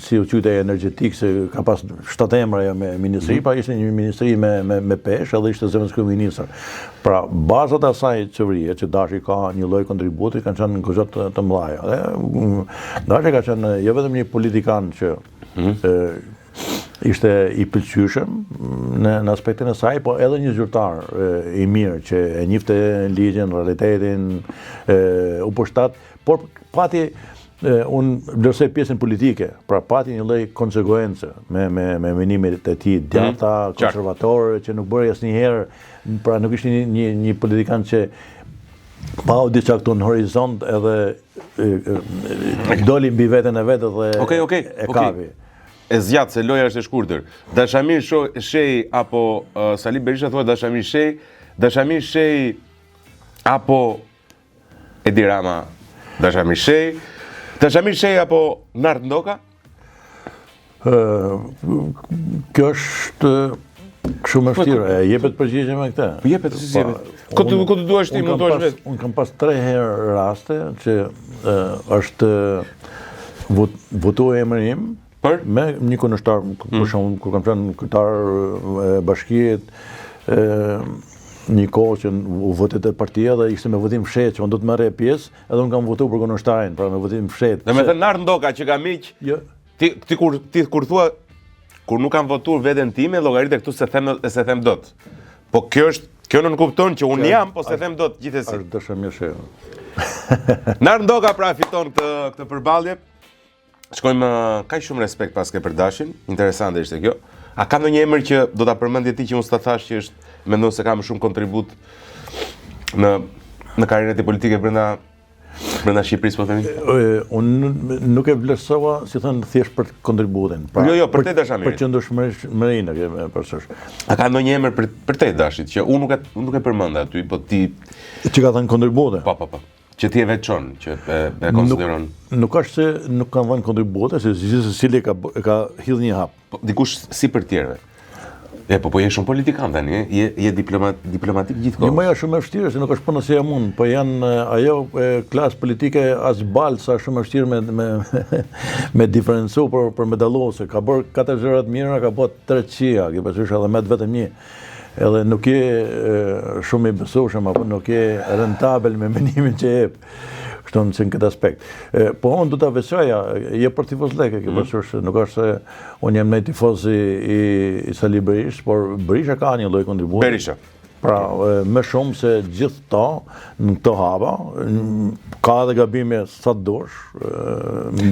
si u quajte energjetik, se ka pas 7 emra me ministri, pa ishte një ministri me peshë, edhe ishte zëvendësky ministër. Pra, bazat e asaj qeverie, që Dashi ka një lloj kontributi, kanë qenë goxha të mëdha. Dashi ka qenë jo vetëm një politikan që ishte i pëlqyeshëm në aspektin e saj, po edhe një zyrtar i mirë që e njifte ligjin, realitetin, u përshtat, por pati unë vlerësoj pjesën politike, pra pati një lloj konsekuencë me menimet e tij djata, konservatore, që nuk bëri asnjëherë, pra nuk ishte një politikan që pa u diçaktuar në horizont edhe doli mbi veten e vet dhe e kapi. E zjatë se loja është e shkurtër. Dashamir Shej apo Sali Berisha thua Dashamir Shej, Dashamir Shej apo Edi Rama, Dashamir Shej, Dashamir Shej apo Nart Ndoka? Kjo është shumë e vështirë, jepet përgjigje me këtë. Po jepet si jepet. Ku duash ti, mund duash vetë. Unë kam pas 3 herë raste që është votuar emri im me një kundërshtar, për shembull, kur kam qenë kryetar bashkiet, një kohë që u votet e partia dhe ishte me votim fsheht, që unë do të merrja pjesë, edhe unë kam votuar për kundërshtarin, pra me votim fsheht. Domethënë Nart Ndoka që ka miq. Jo. Ti kur thua kur nuk kam votuar veten time, llogaritë këtu se them dot. Po kjo nuk kupton që unë jam, po se them dot gjithsesi. Është Dashamir Shej. Nart Ndoka pra fiton këtë përballje. Shkojmë kaq shumë respekt paske për Dashin, interesante ishte kjo. A ka ndonjë emër që do ta përmendje ti që unë s'ta thash që është mendon se ka më shumë kontribut në karrierën e politike brenda Shqipërisë, po themi? Unë nuk e vlerësova, si thënë, thjesht për kontributin. Jo, për te Dashamir. Për qëndrueshmërinë e përsëri. A ka ndonjë emër për te Dashit që unë nuk e përmend aty, po ti që ka dhënë kontribute? Po. Që ti e veçon, që e konsideron. Nuk është se nuk kanë dhënë kontribute, se secili ka hidhur një hap. Dikush si për tjerëve. Po je shumë politikan tani, je diplomatik gjithkohë. Jo, më është shumë e vështirë, se nuk është punë se jam unë, po janë ajo klasë politike as balë sa shumë e vështirë me diferencu për me dallu, se ka bërë 4 gjëra të mira, ka bërë 3 qia, ke pasur edhe me vetëm një. Edhe nuk je shumë i besueshëm apo nuk je rentabel me menimin që jep. Kështu në këtë aspekt. Po unë do ta veçoja, je për tifozlek, ke pasur, nuk është se unë jam një tifoz i Sali Berisha, por Berisha ka një lloj kontributi. Berisha. Pra, më shumë se gjithë to, në këto hapa, ka edhe gabime sa të dush,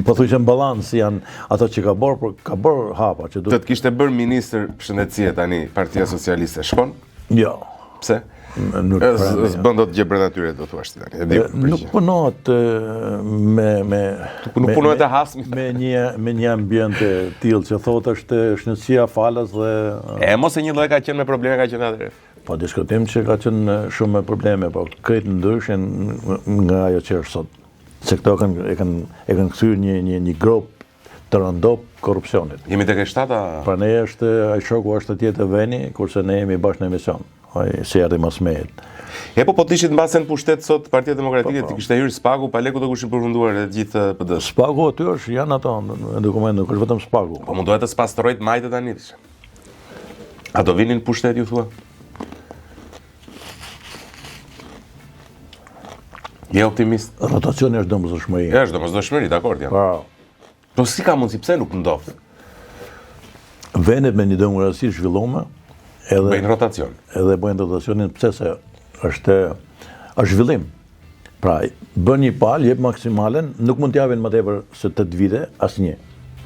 po thuj që në balans janë ato që ka bërë, por ka bërë hapa. Që të kishte bërë ministër shëndetësie tani, Partia Socialiste, shkon? Jo. Pse? S'bën do të gjebret atyre, do thuash ti tani. Nuk punohet nuk punohet e hasmi. Me një ambient të tillë që thotë është shëndetësia falas dhe mos e një lloj ka qenë me probleme ka qenë atëherë. Po diskutim që ka qenë shumë me probleme, po krejt ndryshen nga ajo që është sot. Se këto e kanë kthyer një grop të rëndop korrupsionit. Jemi tek e shtata. Pra ne ai shoku është atje te veni, kurse ne jemi bashkë në emision. Ai si erdhi mos me. Po të ishit mbase në pushtet sot Partia Demokratike, ti kishte hyrë Spagu, pa leku do kishin përfunduar e gjithë PD. Spagu aty është, janë ato në dokument, nuk është vetëm Spagu. Po mundohet të spastrojt majtë tani. A do vinin në pushtet, ju thua? Je optimist? Rotacioni është domosdoshmëri. Është domosdoshmëri, dakord jam. Po si ka mundsi, pse nuk ndodh? Vendet me një demokraci zhvilluar bëjnë rotacion. Edhe bëjnë rotacionin pse se është zhvillim. Pra, bën një palë, jep maksimalen, nuk mund t'japin më tepër se 8 vite asnjë.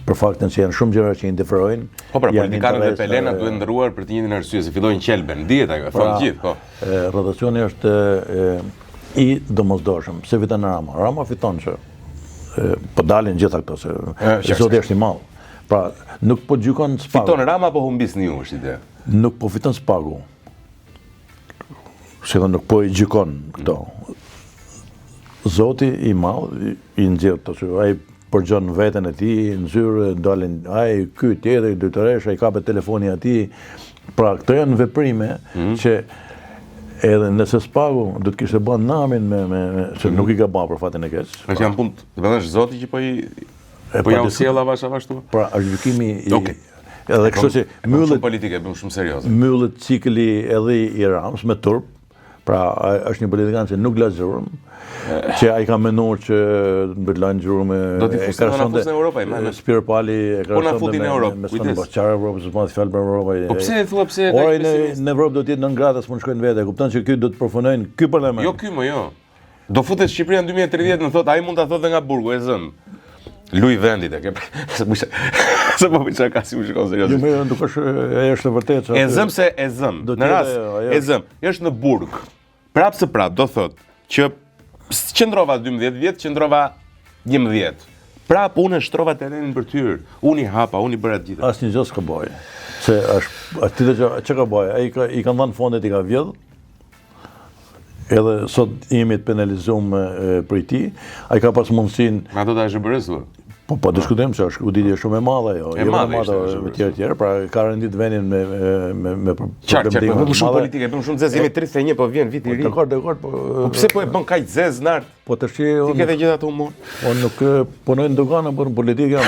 Për faktin se janë shumë gjëra që interferojnë. Po pra, politikanët dhe pelenat duhet ndërruar për të njëjtin arsye, se fillojnë qelben, dihet ajo, thon gjithë, po. Rotacioni është i domosdoshëm, se fiton Rama. Rama fiton që po dalin gjitha këto se zoti është i madh. Pra, nuk po gjykon Spagu. Fiton Rama po humbisni ju, është ide. Nuk po fiton Spagu. Se nuk po i gjykon këto. Zoti i madh i nxjerr to që ai përgjon veten e tij, në zyrë dalin ai ky tjetër dytoresh, ai kapet telefoni atij. Pra, këto janë veprime që edhe nëse Spagu do të kishte bën namin se nuk i ka bën për fatin e keq. Është janë punë, do të thënë zoti që po ja sjell avashtu. Pra, është gjykimi edhe kështu që mbyllet politike bëm shumë serioze. Mbyllet cikli edhe i Ramës me turp. Pra, është një politikan që nuk la gjurëm, që ai ka menuar që do të lanë gjurëm do t'i fusë në Europë, Spir Pali e krahasonte me Bashar Evropës, s'mos fjalë për Europë. Po pse e thua pse? Ora në Evropë do të jetë 9 gradë, s'mund shkojnë vete. Kupton që ky do të përfunojnë ky parlament. Jo ky më jo. Do futet Shqipëria në 2030 në thotë ai mund ta thotë nga burgu e zëm. Luj vendit e ke. Se po bëj ka si u shkon serioz. Jo më nuk është vërtet. E zëm se e zëm. Në rast e zëm, është në burg. Prapë së prapë, do thot që qëndrova 12 vjet, qëndrova 11. Prapë unë shtrova terrenin për tyr. Unë i hapa, unë i bëra të gjitha. Asnjë gjë s'ka bëj. Se është çka ka bëj? Ai i kanë dhënë fondet, i ka vjedh. Edhe sot jemi të penalizuar për ti. Ai ka pas mundësinë. Ato ta është bërësuar. Po diskutojmë se është uditje shumë e madhe ajo. E madhe me tjerë, pra ka rendit vendin me çfarë bëjmë shumë politike, bëjmë shumë zez, jemi 31, po vjen viti i ri. Dakor, po pse po e bën kaq zez nart? Po tash ti ke gjithë ato humor. Unë nuk punoj në doganë për politikë jam.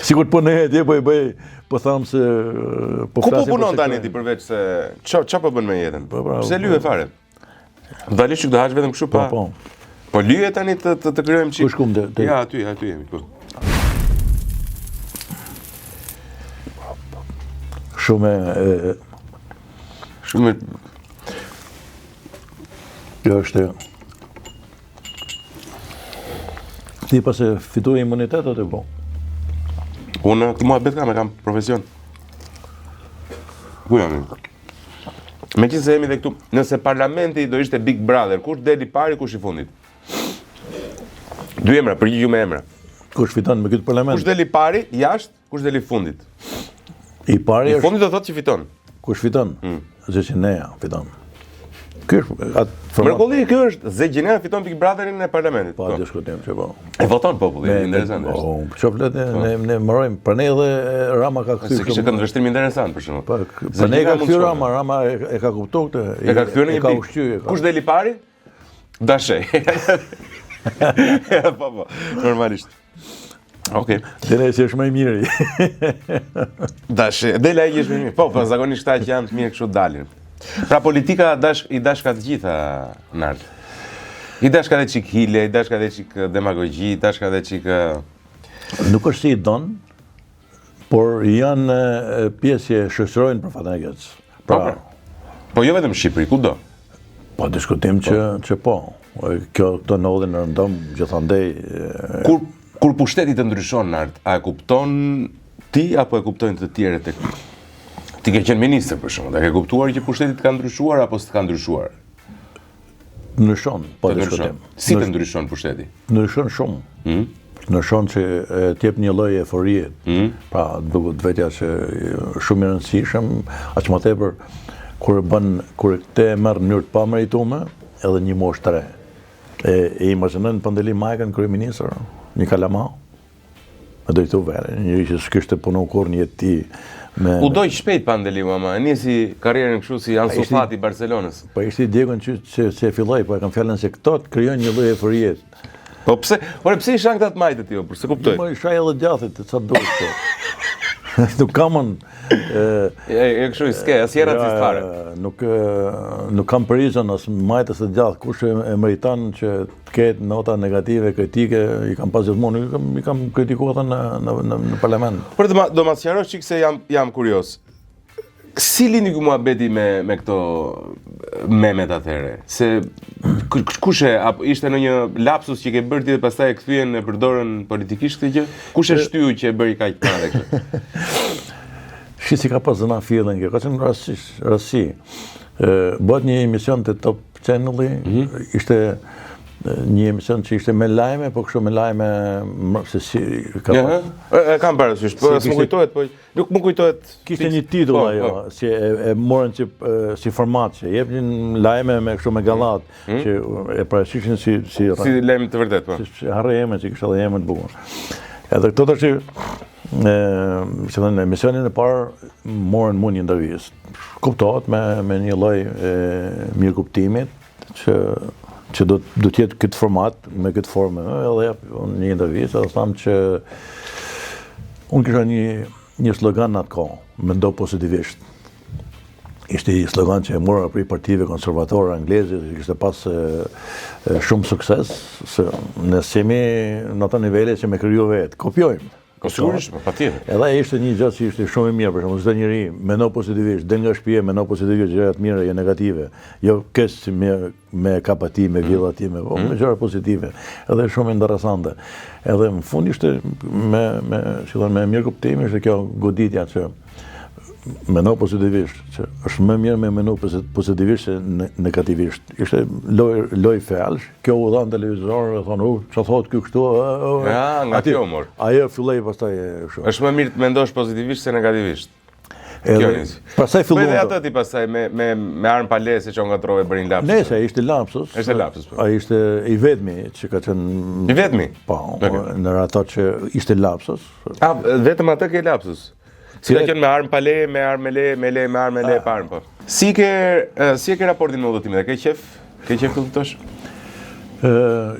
Sigur punoj atje po i bëj, po tham se po flasim. Ku po punon tani ti përveç se ç'a po bën me jetën? Pse lyhe fare? Dalisht që do hash vetëm kështu pa. Po lyhe tani të krijojmë çik. Ku shkum te? Ja, aty jemi po. Shumë kjo është ti pas e fitoj imunitet atë po. Unë këtë muhabet kam profesion. Ku jam? Meqense jemi dhe këtu, nëse parlamenti do ishte Big Brother, kush deli pari, kush i fundit? 2 emra, përgjigju me emra. Kush fiton me këtë parlament? Kush deli pari, jashtë, kush deli fundit? I pari është... I fundit do thotë që fiton. Kush fiton? Zëqinea fiton. Mrekulli ky është, Zëqinea fiton Big Brotherin e parlamentit. Pa, diskutim që po. E voton populli, interesant është. Po, që fletë, ne mërojmë, për ne edhe Rama ka këthyr. Se kishte këndvështrim interesant, për shumë. Për ne ka këthyr Rama e ka kuptu këtë. E ka këthyr në një big. Kush deli pari? Dashej. Po, normalisht. Okej. Dele që është më i miri. Dashej, dele ai është më i miri. Po, zakonisht ata që janë të mirë kështu dalin. Pra politika i dash ka të gjitha nart. I dash ka dhe çik hile, i dash ka dhe çik demagogji, i dash ka dhe çik nuk është si i don, por janë pjesë që shoqërojnë për fatin e keq. Pra, po jo vetëm në Shqipëri, kudo. Po diskutim që po. Këto ndodhin në rëndom gjithandej. Kur pushteti të ndryshon nart, a e kupton ti apo e kuptojnë të tjerët tek? Ti ke qenë ministër për shkak, a ke kuptuar që pushteti të ka ndryshuar apo s'ka ndryshuar? Ndryshon, po diskutim. Si të ndryshon pushteti? Ndryshon shumë. Ndryshon që t'jep një lloj euforie. Pra, duket vetja që shumë i rëndësishëm, aq më tepër kur e merr në mënyrë të pamerituar, edhe një moshë të re. E imagjinojnë Pandeli Majkën kryeministër, një kalamau, me dojtu vere, njëri që s'kishte punu kur një jetë ti. U doj shpejt Pandeli mama, nisi karrierën kështu si Ansu Fati i Barcelonës. Po ishte i djegën që e filloj, po e kam fjallën se këto të kryon një lloj euforie. Po pse i shan këta të majtët jo, për se kuptoj. Po i shaj edhe djathit, sa duhet të. Nuk kamon... kështu i ske, as jera racist fare. Nuk kam përizën as majtës e djathë, kush e meritan që të ketë nota negative, kritike, i kam pas gjithmonë, i kam kritikuar në parlament. Por do ma sqarosh çik se jam kurios. Si lini ku muhabeti me këto memet atëherë? Se kush ishte në një lapsus që ke bërë ti dhe pastaj e kthyen e përdorën politikisht këtë gjë? Kush e shtyu që e bëri kaq parë këtë? Shi si ka pas zëna fillën kjo, ka qenë rasti. Bëhet një emision të Top Channel-i, ishte një emision që ishte me lajme, po kështu me lajme se si ka kam parasysh, po s'më kujtohet, po nuk më kujtohet. Kishte një titull ajo, si e morën si format, që jepnin lajme me kështu me gallat, që e paraqishin si lajm të vërtet, po. Si harre emën, që kishte edhe emën të bukur. Edhe këto tash që në emisionin e parë morën mua një intervistë. Kuptohet me një lloj mirëkuptimit që do të jetë këtë format, me këtë formë, edhe një intervistë, edhe thamë që unë kisha një slogan në atë kohë, mendo positivisht. Ishte një slogan që e mora për i partive konservatore angleze, që kishte pas shumë sukses, se ne semi në ato nivele që me kriju vetë, kopjojmë. Sigurisht, patjetër. Edhe ishte një gjë që ishte shumë e mirë, për shembull, çdo njeri mendo positivisht, del nga shtëpia mendo positivisht, gjëra të mira jo negative. Jo keq me kapati, me villa ti, me gjëra pozitive. Edhe shumë interesante. Edhe në fund ishte me mirë kuptim, ishte kjo goditja që mendo positivisht, që është më mirë me mendo positivisht se negativisht. Ishte loj fjalësh, kjo u dha në televizor, e thonë, çfarë thotë ky kështu? Ja, nga kjo mor. Ajo filloi pastaj kështu. Është më mirë të mendosh pozitivisht se negativisht. Pastaj filloi. Po edhe ato ti pastaj me armë pale se që ngatrove bërin lapsus. Nëse ishte lapsus. Ishte lapsus. Ai ishte i vetmi që ka qenë. I vetmi? Po, në ato që ishte lapsus. Vetëm atë ke lapsus. Si ka qenë me armë pale, me armë me le, pa armë, po. Si ke raportin me udhëtimin dhe ke qef? Ke qef të udhëtosh?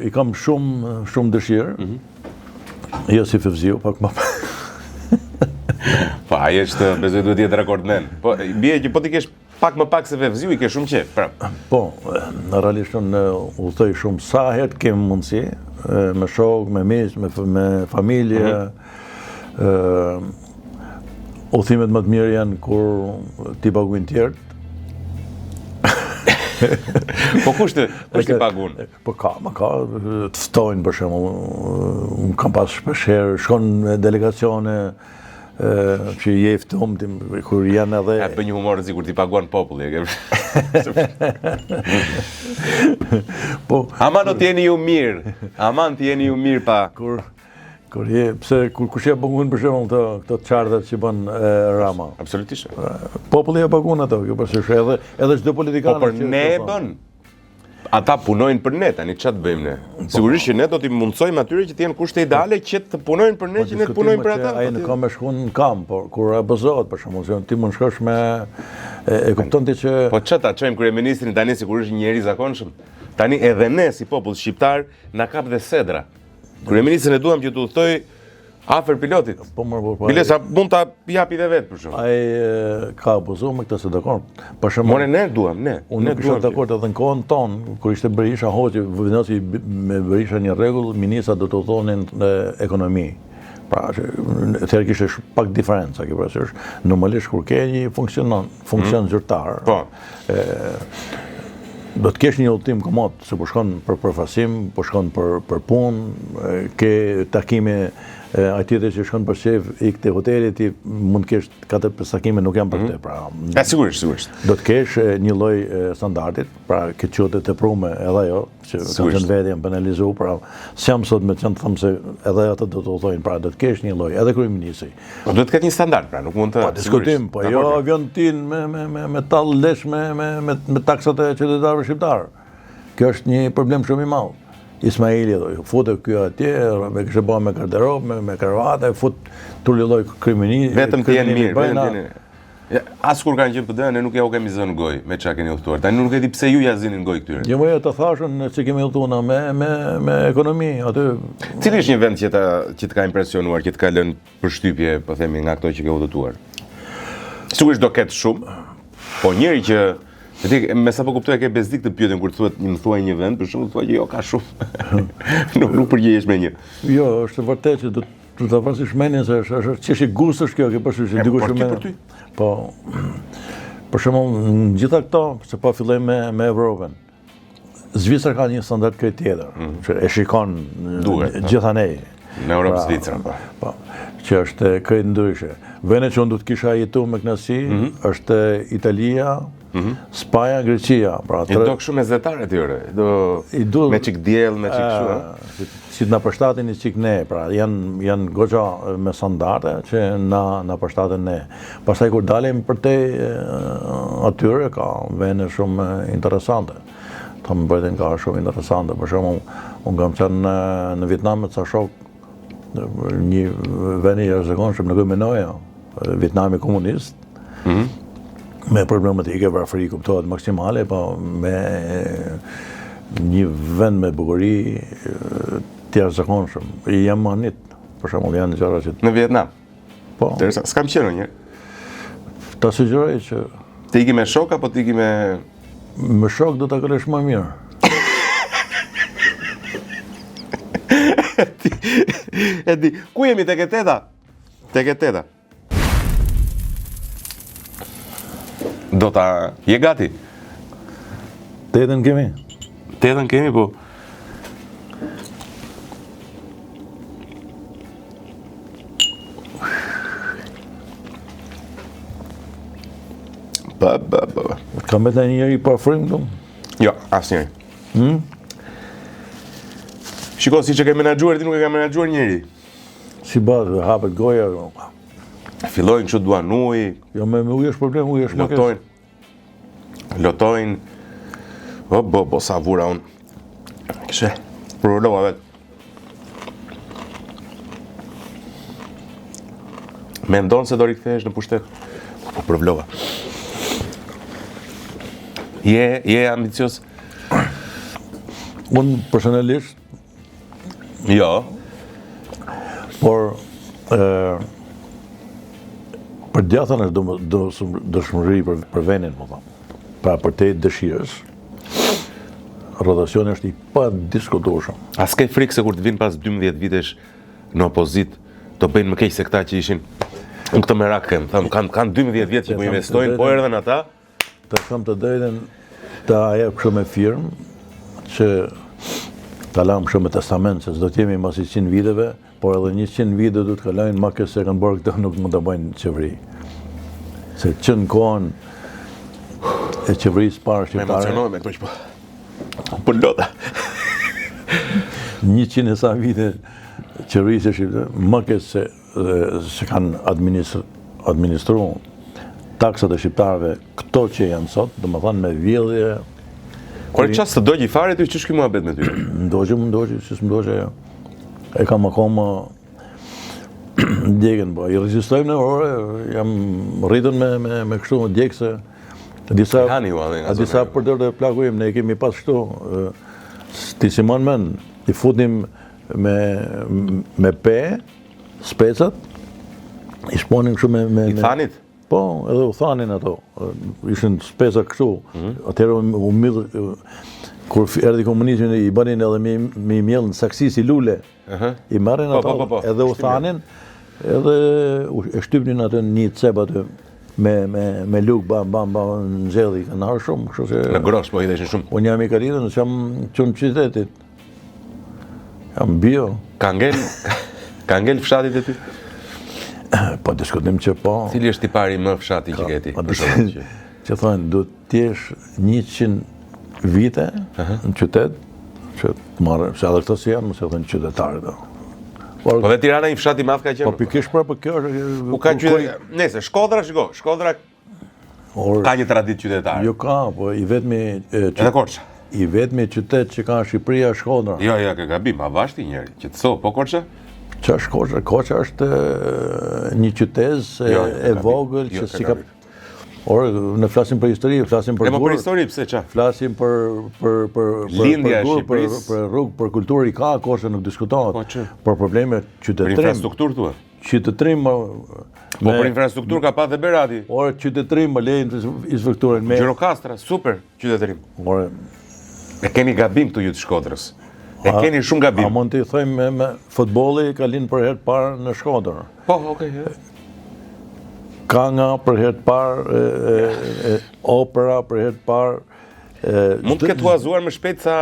I kam shumë dëshirë. Jo si Fevziu, pak më Po, aje është, bezoj duhet jetë rekordmen. Po, bie që po ti kesh pak më pak se Fevziu, i ke shumë qef, prap. Po, në realisht unë udhëtoj shumë sa herë kemë mundësi, me shokë, me miq, me familje. Udhëtimet më të mirë janë kur ti paguajnë tjerët. Po kush ti paguan? Po ka, të ftojnë për shembull. Unë kam pas shpeshherë, shkon në delegacione që je i ftuar kur janë edhe. Ja bën një humor sikur ti paguan populli, e ke. Po, aman do të jeni ju mirë. Aman të jeni ju mirë pa. Kur kush e paguan për shembull këto çartat që bën Rama. Absolutisht. Populli e paguan ato, kjo pse edhe çdo politikan. Po për ne e bën. Ata punojnë për ne, tani ç'a të bëjmë ne? Sigurisht që ne do t'i mundsojmë atyre që të jenë kushte ideale që të punojnë për ne, që ne të punojmë për ata. Ai në kam me shkon në kamp, por kur abuzohet për shembull, ti mund shkosh me e kupton ti që po ç'a ta çojmë kryeministrin tani sigurisht një njerëz i zakonshëm. Tani edhe ne si popull shqiptar na kap dhe sedra. Kryeministrin e duam që të udhtoj afër pilotit. Po më Bilesa mund ta japi dhe vetë për shkak. Ai ka abuzuar me këtë se dakord. Për shembull, more ne duam, ne. Unë nuk isha dakord edhe në kohën tonë, kur ishte Berisha hoqi, vendosi me Berisha një rregull, ministra do të udhtonin në ekonomi. Pra, atëherë kishte pak diferenca, ke parasysh. Normalisht kur ke një funksion zyrtar. Po. Do të kesh një udhtim komod, se po shkon për përfasim, po shkon për punë, ke takime ai tjetër që shkon për shef i këtë hotelit, ti mund të kesh 4-5 takime, nuk janë për te, pra. Sigurisht. Do të kesh një lloj standardit, pra këtë çutet të prume edhe ajo, që kanë qenë vetë janë penalizuar, pra s'jam sot me të them se edhe ato do të udhtojnë, pra do të kesh një lloj, edhe kryeministri. Po do të ketë një standard, pra nuk mund të diskutim, po jo avion tin me tall lesh me taksat e qytetarëve shqiptar. Kjo është një problem shumë i madh. Ismaili fute ky atje, me kishte bërë me garderobë, me kravate, fut tulli lloj kriminali. Vetëm të jenë mirë, vetëm të jenë. As kur kanë qenë PD, ne nuk ja u kemi zënë gojë me çka keni udhëtuar. Tani nuk e di pse ju ja zinin gojë këtyre. Jo, më të thashën se kemi udhëtuar me ekonomi aty. Cili është një vend që të ka impresionuar, që të ka lënë përshtypje, po themi, nga ato që ke udhëtuar? Sigurisht do ketë shumë, po njëri që me sa po kuptoj ke bezdik të pyeten kur më thuaj një vend, për shembull thua që jo ka shumë. Nuk përgjigjesh me një. Jo, është vërtet që do ta vrasësh mendjen se është çeshi gustësh kjo, ke parasysh dikush më. Po për shembull gjitha këto, se po filloj me Evropën. Zvicra ka një standard krejt tjetër, që e shikon gjithanej. Në Europë Zvicra, po. Që është krejt ndryshe. Vende që unë du të kisha jetu me kënaqësi është Italia, Spanja, Greqia. I do kështu me zetare tyre, me çik diell, me çik kështu. Si të na përshtatin një çik ne, pra janë goxha me standarde që na përshtaten ne. Pastaj kur dalim për te atyre ka vende shumë interesante. Ta më bëjtën ka shumë interesante. Për shembull, unë kam qenë në Vietnam me ca shok, një vend i jashtëzakonshëm, nuk e menoja, Vietnami komunist, me problematike varfëri kuptohet maksimale, po me një vend me bukuri të jashtëzakonshëm. Jam manit, për shembull, janë gjëra që në Vietnam. Po. Derisa s'kam qenë një. Ta sugjeroj që ti iki me shok apo ti iki me shok do ta kërkosh më mirë. E di, ku jemi tek e teta? Tek e teta. Do ta je gati? Tetën kemi. Tetën kemi, po. Ba. Ka me të njëri pa frim këtu? Jo, asnjëri. Shiko, si që ke menaxhuar ti nuk e ka menaxhuar njëri. Si bëhet, hapet goja. Fillojnë që duan ujë. Jo, me ujë është problem, ujë është lotojnë. Lotojnë. Bo, sa vura unë. Këshe, prolova vetë. Mendon se do rikthehesh në pushtet? Po, provlova. Je ambicios? Unë personalisht, jo. Por për djathën është dëshmëri për vendin, më thamë. Pra për te dëshirës, rotacioni është i padiskutueshëm. A s'ke frikë se kur të vinë pas 12 vitesh në opozit, do bëjnë më keq se këta që ishin në këtë merak kem. Kanë 12 vjetë që po investojnë, po erdhen ata. Të them të drejtën, ta jep kështu me firmë, që ta lam kështu me testament, se s'do t'jemi mas i 100 viteve, por edhe 100 vite du të kalojnë, ma kësë se kanë bërë këtë nuk mund të bëjnë qeveri. Se që në kohën e qeverisë parë shqiptare... Me emocionojme këto që po... Për lota. 100 e sa vite qeverisë e shqiptare, ma kësë se kanë administru taksat e shqiptarëve këto që janë sot, dhe më thanë me vjedhje... Kërë qasë të dojgjë i fare, ty që shky mua bet me ty? Më që s'më jo. E kam akoma djegën, po i rezistojmë në orë, jam rritën me kështu me djekë se disa përdër dhe plakujim, ne kemi pas kështu, ti si mon men, i futnim me pe, specat, i shponim kështu me... I thanit? Po, edhe u thanin ato, ishin specat kështu, atëherë u midhë, kur erdi komunizmin i banin edhe me i mjellën saksi si lule, i marrin ato edhe u thanin, edhe e shtypnin atë një cep aty me luk, bam, në zedhi, kanë arë shumë. Në grosh, po i deshin shumë. Unë jam i karitën, jam qënë qytetit, jam bio. Ka ngel fshatit e ty? Po, diskutim që po. Cili është i pari më fshati që ke ti? Që thonë, du t'jesh 100 vite në qytet, që të marrë, se edhe këto si janë, më se thënë qytetarë. Po dhe Tirana i fshati madh ka qenë? Po pikërisht pra, po kjo është... U ka qytet... Nese, Shkodra, Shkodra ka një traditë qytetare. Jo ka, po i vetmi... Edhe Korça? I vetmi qytet që ka në Shqipëria Shkodra. Jo, ke gabim, a vashti njeri. Qetëso, po Korça? Qa Shkodra? Korça është një qytet e vogël që si ka... Orë, ne flasim për histori, flasim për për histori, pse qa? Flasim për lindja e Shqipërisë, për rrugë, për kulturë i ka, Korça nuk diskutohet. Për probleme qytetërim. Për infrastrukturë thua? Qytetërim po për infrastrukturë ka pa dhe Berati. Orë, qytetërim më lejnë infrastrukturën me... Gjirokastra, super qytetërim. Orë... E keni gabim këtu ju të Shkodrës. E keni shumë gabim. A mund t'i thojmë me futbolli ka linë për herë të parë në Shkodër. Po, okej. Kanga për herë të parë, opera për herë të parë. Mund të ketë huazuar më shpejt sa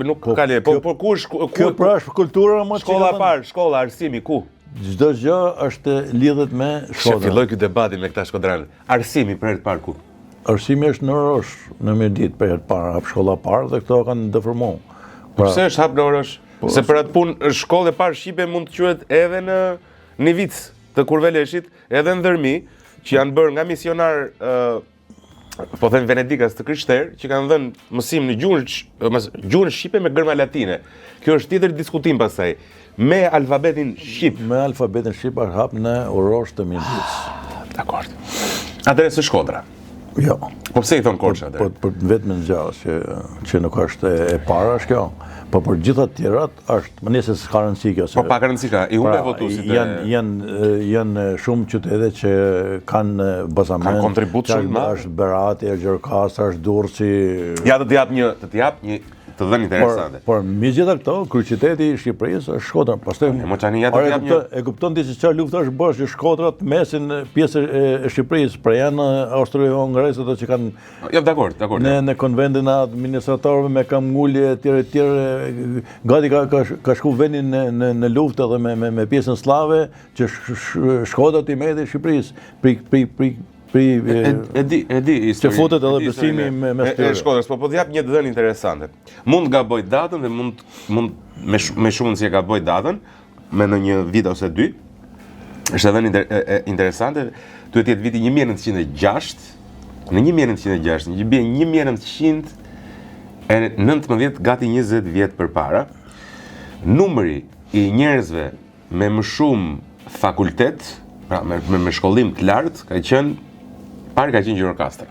nuk ka le. Po ku është kjo pra është kultura më shkolla e parë, shkolla arsimi ku? Çdo gjë është lidhet me Shkodrën. Se filloi ky debati me këta shkodranë. Arsimi për herë të parë ku? Arsimi është në Orosh, në Mirdit për herë të parë, hap shkolla e parë dhe këto kanë deformuar. Pse është hap në Orosh? Se për atë punë shkollë e parë shqipe mund të quhet edhe në Nivic të Kurveleshit, edhe në Dërmi, që janë bërë nga misionar, po them Venedikas të krishterë, që kanë dhënë mësim në gjuhën shqipe me gërma latine. Kjo është tjetër diskutim pastaj. Me alfabetin shqip. Me alfabetin shqip është hap në Orosh të Mirdit. Dakor. Atëherë së Shkodra. Jo. Po pse i thon Korça atë? Po vetëm në gjallë që nuk është e para është kjo. Po për gjitha të tjerat është, më nëse s'ka rëndësi kjo. Po pak rëndësi ka, i humbe votuesit. Janë shumë qytete që kanë bazament. Kanë kontribut shumë të madh. Është Berati, është Gjirokastra, është Durrësi. Ja të jap një të dhënë interesante. Por megjithatë këto, kryeqyteti i Shqipërisë është Shkodra. Pastaj e kupton ti se çfarë lufta është bërë që Shkodra të mesin pjesë e Shqipërisë, pra janë austro-hungaresët ato që kanë. Jo, dakor. Në konventin administratorëve me kamngulje etj, gati ka shku vendin në luftë edhe me pjesën slave që Shkodra i merrte Shqipërisë. E di që futet edhe besimi me Shkodrës, po t'jap një dhënë interesante. Mund gaboj datën dhe mund me shumë si e gaboj datën, me në një vit ose dy. Është dhënë interesante, duhet jetë viti 1906, në 1906, që bie 1919, gati 20 vjet përpara, numri i njerëzve me më shumë fakultet, pra me shkollim të lartë, ka qenë parë ka qenë Gjirokastra,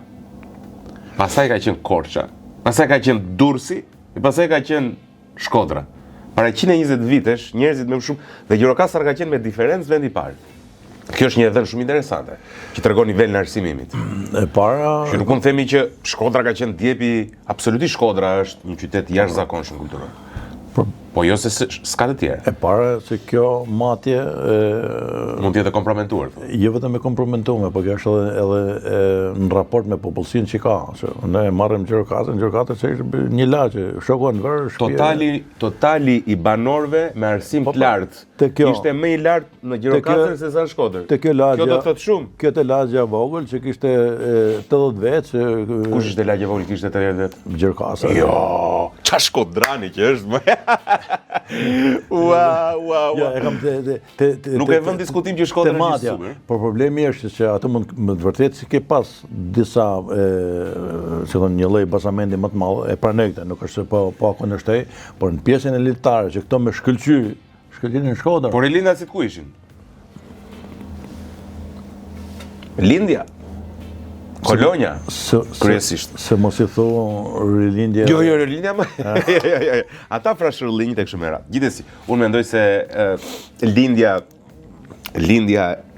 pastaj ka qenë Korça, pastaj ka qenë Durrësi, e pastaj ka qenë Shkodra. Para 120 vitesh, njerëzit me më shumë, dhe Gjirokastra ka qenë me diferencë vendi i parë. Kjo është një dhënë shumë interesante, që tregon nivelin e arsimimit. E para... Që nuk mund themi që Shkodra ka qenë djepi, absolutisht Shkodra është një qytet jashtëzakonshëm kulturor. Po jo se s'ka të tjerë. E para se kjo matje... Mund t'jetë kompromentuar. Jo vetëm e kompromentuar, po kjo është edhe në raport me popullsinë që ka. Ne marrim Gjirokastra që është një lagje, shokon vërë, shtëpia. Totali i banorëve me arsim të lartë ishte më i lartë në Gjirokastër se sa në Shkodër. Kjo do të thotë shumë. Kjo te lagja vogël që kishte 80 vjet. Kush ishte lagja vogël kishte 80 vjet? Gjirokastra. Jo, qa Shkodrani që është më. Ua. Nuk e vën diskutim që Shkodra është super. Por problemi është që ato mund të vërtet si ke pas disa si thon një lloj basamenti më të madh e pranojtë, nuk është se po kundërshtoj, por në pjesën elitare që këto me shkëlqyen në Shkodër. Por Elinda si ku ishin? Lindja. Kolonja, kryesisht. Se mos i thu rilindja... Jo, rilindja më... Ata frash rilindjit e kështu me radhë. Gjithsesi, unë mendoj se lindja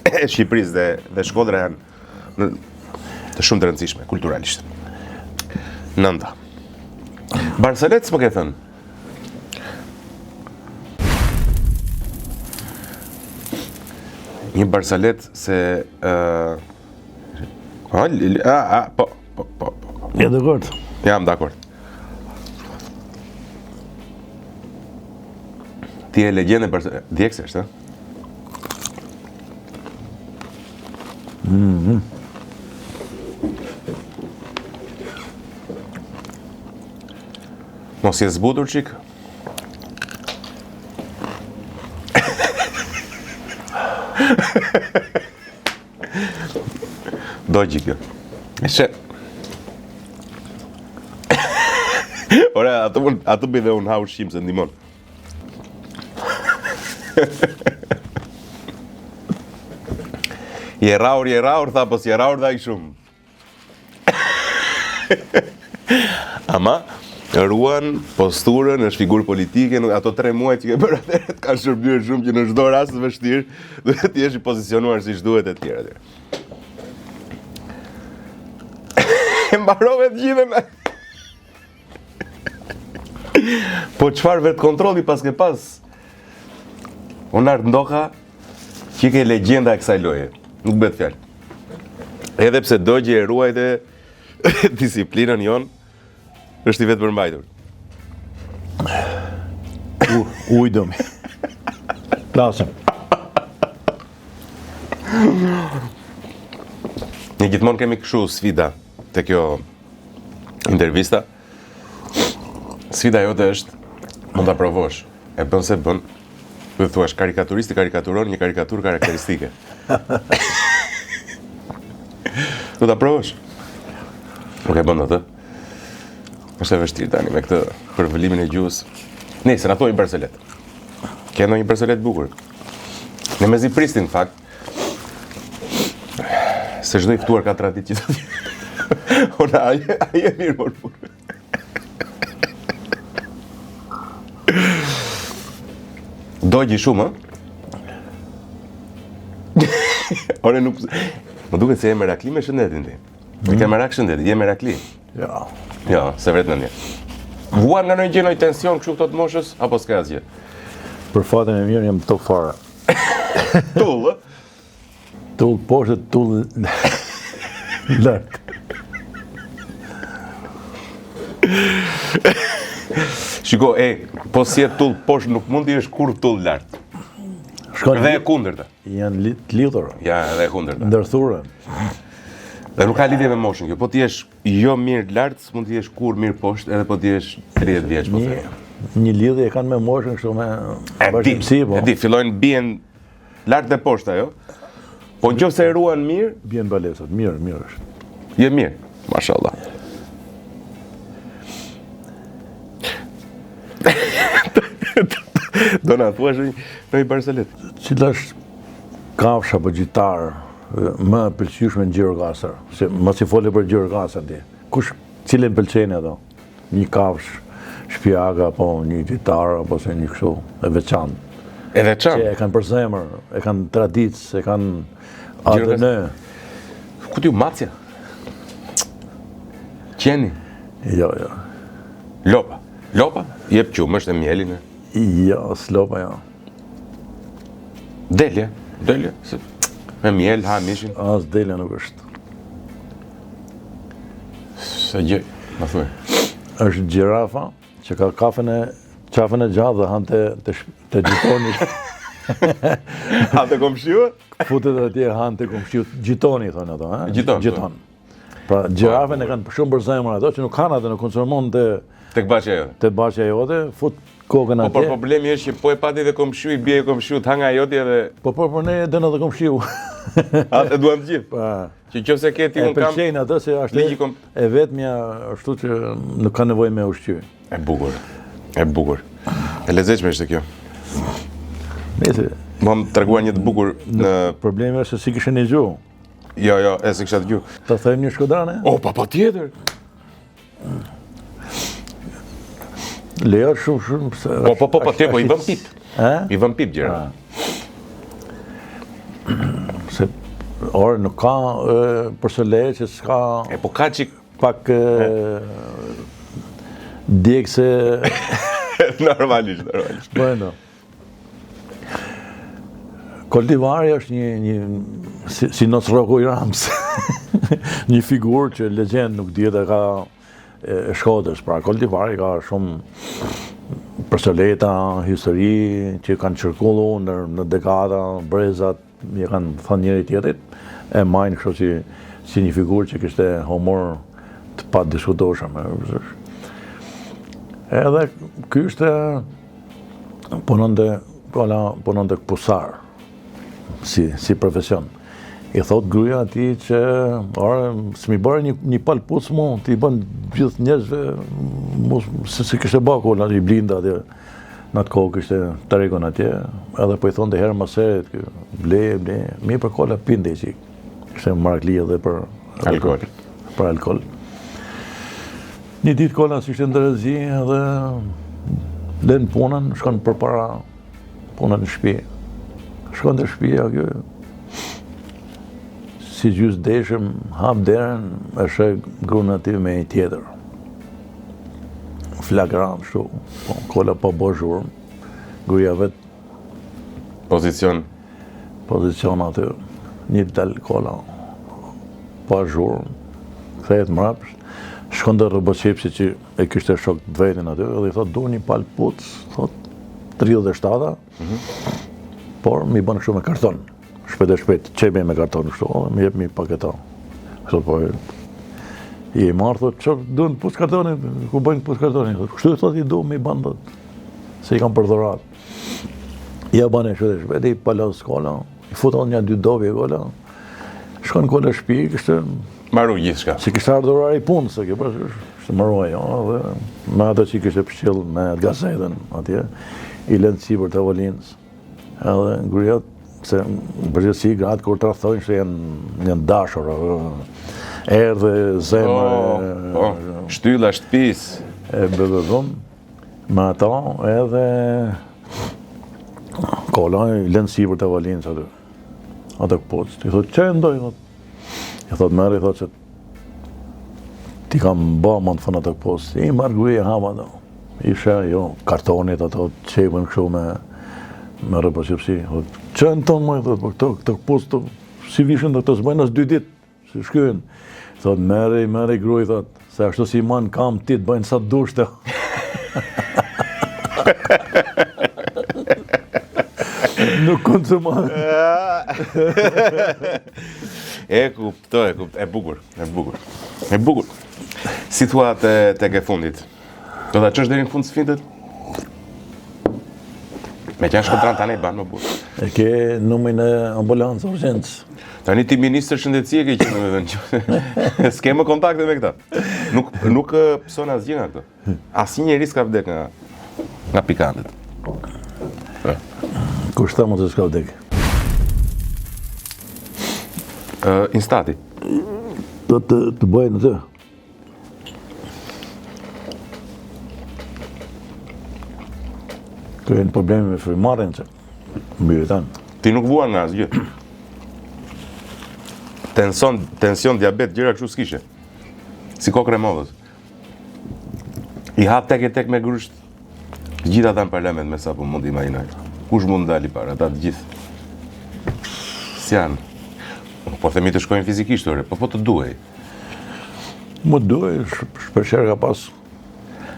e Shqipërisë dhe Shkodra janë të shumë të rëndësishme, kulturalisht. Nënda. Barsalet s'po ke thënë? Një Barsalet se... Po. Ja, dakord. Jam dakord. Ti e legjende për djegëse është, Mos je zbutur, qik? Dojgjë kjo. E që... Ora, atë bëj dhe unë ha ushqim se ndihmon. Je raur, tha, po si je raur dhe ai shumë. Ama, ruan posturën, është figurë politike, ato 3 muaj që ke bërë atëherë kanë shërbyer shumë që në çdo rast të vështirë duhet të jesh i pozicionuar siç duhet e tjera atë. Mbarove të gjithë me. Po çfarë vet kontrolli pas ke pas? Unë art ndoka që ke legjenda e kësaj loje. Nuk bëhet fjalë. Edhe pse dogje e ruajte disiplinën jon, është i vetë përmbajtur. Ujdomi. Klasëm. Ne gjithmonë kemi kështu sfida te kjo intervista. Sfida jote është mund ta provosh. E bën se bën. Do të thuash karikaturisti karikaturon një karikaturë karakteristike. Do ta provosh. Nuk e bën atë. Është e vështirë tani me këtë përvëlimin e gjuhës. Nëse na thoi Barcelet. Ke ndonjë Barcelet bukur? Ne mezi pristin në fakt. Se çdo i ftuar ka traditë që të Ona, ai e mirë më fort. Dogji shumë, Ore nuk... Më duket se je Merakli me shëndetin ti. E ke merak shëndetit, je Merakli. Ja. Ja, se vret në një. Vuan nga ndonjë gjë, ndonjë tension kështu këto të moshës, apo s'ka asgjë? Për fatin e mirë jam top fare. Tull, Tull poshtë, tull lart. Shiko, po si e tull poshtë nuk mund t'i jesh kur tull lart. Dhe e kundërta. Janë të lidhur. Ja, dhe e kundërta. Ndërthurën. Dhe nuk ka lidhje me moshën kjo. Po ti jesh jo mirë lart, s'mund t'i jesh kur mirë poshtë, edhe po ti jesh 30 vjeç po them. Një lidhje e kanë me moshën kështu me bashkësi, po. E di, fillojnë bien lart dhe poshtë ajo. Po nëse e ruan mirë, Bien balesat, mirë është. je mirë. Mashallah. Do na thuash në Barcelet. Cila është kafsha apo gjitar më e pëlqyeshme në Gjirokastër? Se mos i fole për Gjirokastër ti. Cilën pëlqen ato? Një kafsh shpjaga apo një gjitar apo se një kështu e veçantë. E veçantë. Që e kanë për zemër, e kanë traditë, e kanë ADN. Ku t'ju macja? Qeni? Jo. Lopa. Lopa? Jep qumë, është e mjelin. Jo, s'lopa jo. Delje. Me mjel, ha, mishin. As delja nuk është. Se gjë, ma thuaj. Është gjirafa që ka qafën e gjatë dhe hanë të gjitonit. Ha të komshiu? Futet atje hanë të komshiut. Gjitoni, thonë ato, ha? Gjiton. Pra, gjirafën e kanë shumë për zemër ato, që nuk kanë atë, nuk konsumon të baqja jote, fut kokën atje. Po për problemi është që po e pati dhe komshiu, i bje komshiu, të hanga jotje dhe... Po për ne e dënë dhe komshiu. Atë e duam të gjithë. Që qofse ke ti unë kam... E pëlqejnë atë se është e vetëmja, ashtu që nuk ka nevojë me ushqy. E bukur. E lezetshme ishte kjo. Nëse... Më treguar një të bukur në... Problemi është se si kishe një gjuhë. Jo, e si kisha të gjuhë. Ta thëjmë një shkodrane? O, pa tjetër. Lejo shumë se... Po, tjetër, i vëm pip. I vëm pip gjera. Se, orë, nuk ka përse leje që s'ka... E po ka qik... Pak... Djekse... Normalisht. Bueno. Koldivari është një si Nosroko i Rams. Një figurë që legjend nuk dihet e ka e Shkodrës. Pra, Koldivari ka shumë personalita, histori që kanë qërkullu në dekada, brezat, je kanë thënë njëri tjetrit, e majnë kështu si një figurë që kishte humor të pa diskutoshëm. Edhe ky ishte punonte këpusar si profesion. I thot gruaja atij që s'mi bërë një palpuc mu, ti bën gjithë njerëzve, se kishte bërë kolla, i blinda atje, në atë kohë kishte tregun atje, edhe po i thonë të herë më seret, ble, mi për kolla pinde që kishte marakli edhe për alkohol. Një ditë kolla si ishte ndërëzi edhe len punën, shkon për para punën në shtëpi. Shkon të shtëpia kjo, si gjysë deshëm, hap derën, e shë gruan aty me një tjetër. Flagrant, kështu, kolla po bo zhurmë, gruaja vetë pozicion aty, një del kolla, pa zhurmë, kthehet mrapsht, shkon te rrobosqepsi që e kishte shok të vetin aty, dhe i thot du një pal puc, thot 37, por mi bën kështu me karton. Shpejt, qebe me karton kështu, mi jep mi paketa. Kështu po, i marrë, thot, që du në puc kartoni, ku bëjnë puc kartoni? Kështu i thot, i du, mi ban, thot, se i kam për dhurat. Ja bane shpejt, i palos kolla, i futon një 2 dobi kolla, shkon kolla shtëpi, kështë Maru gjithçka. Si kishte ardhur orari punë, se kjo ishte mbaruar, dhe me ato që kishte pëshqill me gazetën atje, i lënë sipër tavolinës. Edhe gruaja, se përgjithësi gratë kur tradhtojnë se janë dashur, erdhe zemër, shtylla shtëpisë. E bëvëm me ato edhe kolla i lënë sipër tavolinës aty. Ato këpucë. I thot, që ndoj, thot. I thot, merë, i thot që ti kam ba më në fënë atë këposë. I marrë gruaja hama ato. Ishe, kartonit ato, qepën kështu me rrobosqepsi. Që në tonë më, i thot, po këto këposë, si vishën dhe të zbajnë as 2 ditë, si shkyen. I thot, merë, gruaj, thot, se ashtu si man kam ti të bëjnë sa të dush të. Nuk konsumon. E kuptoj, e bukur. Si thua tek e fundit? Do ta çosh deri në fund sfidët? Me qenë shkodran tani ban më burr. E ke numrin e ambulancë urgjencë. Tani ti ministër shëndetësie ke qenë me vend. S'ke më kontakte me këta. Nuk pëson asgjë nga këto. Asnjë njerëz s'ka vdek nga pikantët. Kush tha mos e s'ka vdek? Instati. Do të bëjnë atë. Kërën problemi me frimarën që mbyrë tanë. Ti nuk vuan nga asgjë. Tension, diabet, gjëra kështu s'kishe. Si kokë remodhës. I hap tek me grusht. Gjitha ata në parlament me sa po mund imagjinoj. Kush mund dali para ata të gjithë? S'janë. Po themi të shkojnë fizikisht, po të duhej. Më duhej, shpeshherë ka pas.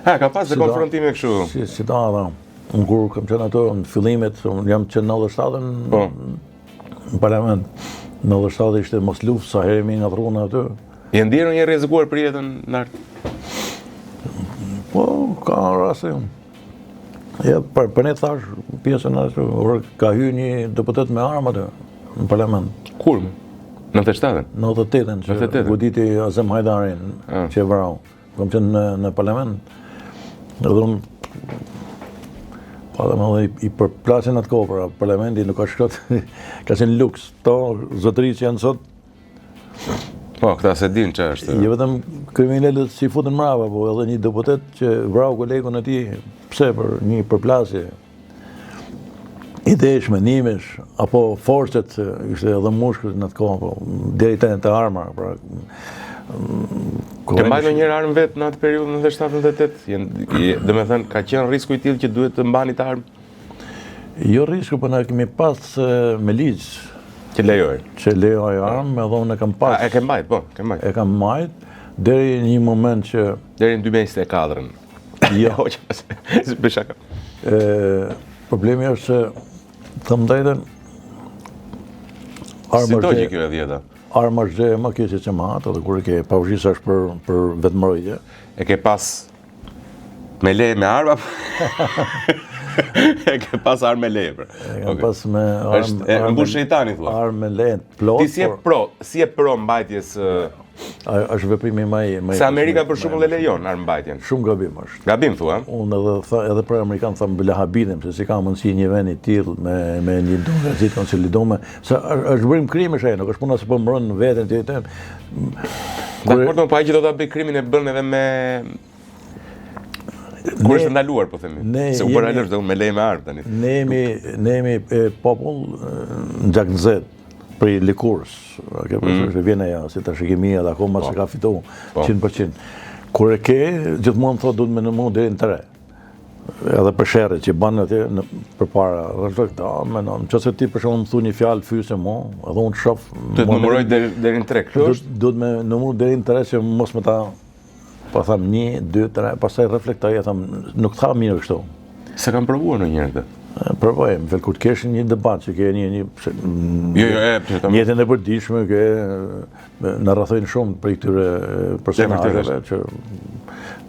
Ka pas dhe konfrontime kështu. Si ta dha. Unë kur kam qenë ato në fillimet, jam qenë 97 në parlament. 97 ishte mos luftë, sa herë nga thruna aty. Je ndjerë një rrezikuar për jetën lartë? Po, ka raste. Për ne thash, pjesën ka hyrë një deputet me armë aty në parlament. Kur? 97? 98-ën, që goditi Azem Hajdarin, që e vrau. Kam qenë në parlament. Edhe unë, pa dhe më dhe i përplasin atë kohë, pra parlamenti nuk ka shkot, ka qenë luks. To, zotëri që janë sot. Po, këta se din që është. Jo vetëm kriminalët si futën mrapa, po edhe një deputet që vrau kolegun e ti, pse për një përplasje. Idesh, menimesh, apo forcet, ishte edhe mushkët në atë kohë, po, deri të arma, pra. Ke mbajtur njëherë armë vetë në atë periudhë në 97-98? Dhe me thënë, ka qenë risku i tillë që duhet të mbani të armë? Jo risku, po ne kemi pas me ligj. Që lejoj? Që lejoj armë, edhe unë e kam pas. E ke mbajt, po, ke mbajt. E kam mbajt, deri një moment që... Deri në 2024-ën. Jo. Bëshaka. Problemi është se, të mdajten, si do që kjo e dhjeta? Arma është gjë më keqe që më atë, edhe kur e ke pavarësisht për vetëmbrojtje. E ke pas me leje me arma? E ke pas armë me leje. Kam pas me Është mbush shejtani thua. Armë me leje plot. Ti si e pro mbajtjes është veprimi më se Amerika për shembull e lejon armbajtjen. Shumë gabim është. Gabim thua? Unë edhe për amerikan tham bëla habitem se si ka mundësi një vend i tillë me një demokraci konsoliduar, se është bërë krimish ai, nuk është puna se po mbron veten ti të. Dakor, po ai që do ta bëj krimin e bën edhe me kur është ndaluar, po themi. Se u bëra lësh me leje me armë tani. Ne jemi popull nxakzet për likurës, ke përshë vjen ajo, si ta shikimia dhe akoma se ka fitu 100%. Kur e ke, gjithmonë thot duhet me në mund deri në 3. Edhe për sherrit që banë atje përpara, reflekta, menon, nëse ti për shembull më thu një fjalë fyse mo, edhe unë shoh. Duhet numëroj deri në 3, kështu është? Duhet me numër deri në 3 që mos më ta, po tham 1, 2, 3, pastaj reflektoj e tham, nuk tha mirë kështu. Se kam provuar ndonjëherë këtë. Provojmë, vel kur të kesh një debat që ke një jetën e përditshme, na rrethojnë shumë për këtyre personazheve që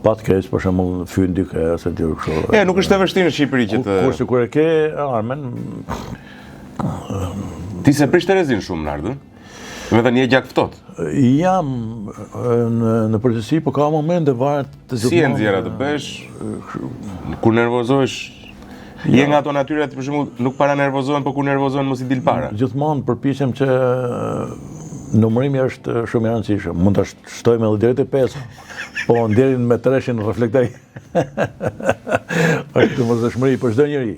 pat keq për shembull fyn dikë ose diu kështu. Nuk është e vështirë në Shqipëri që të kurse kur e ke armën. Ti se prish Terezin shumë në ardhën? Me dhe një gjak fëtot? Jam në përgjithësi, po ka momente varet të gjithmonë. Si e nxjerr atë bësh? Kur nervozohesh? Je nga ato natyra për shembull nuk para nervozohen, po kur nervozohen mos i dil para. Gjithmonë përpiqem që numërimi është shumë i rëndësishëm. Mund ta shtojmë edhe deri te 5. Po deri me 3 reflektoj. Është domosdoshmëri për çdo njeri.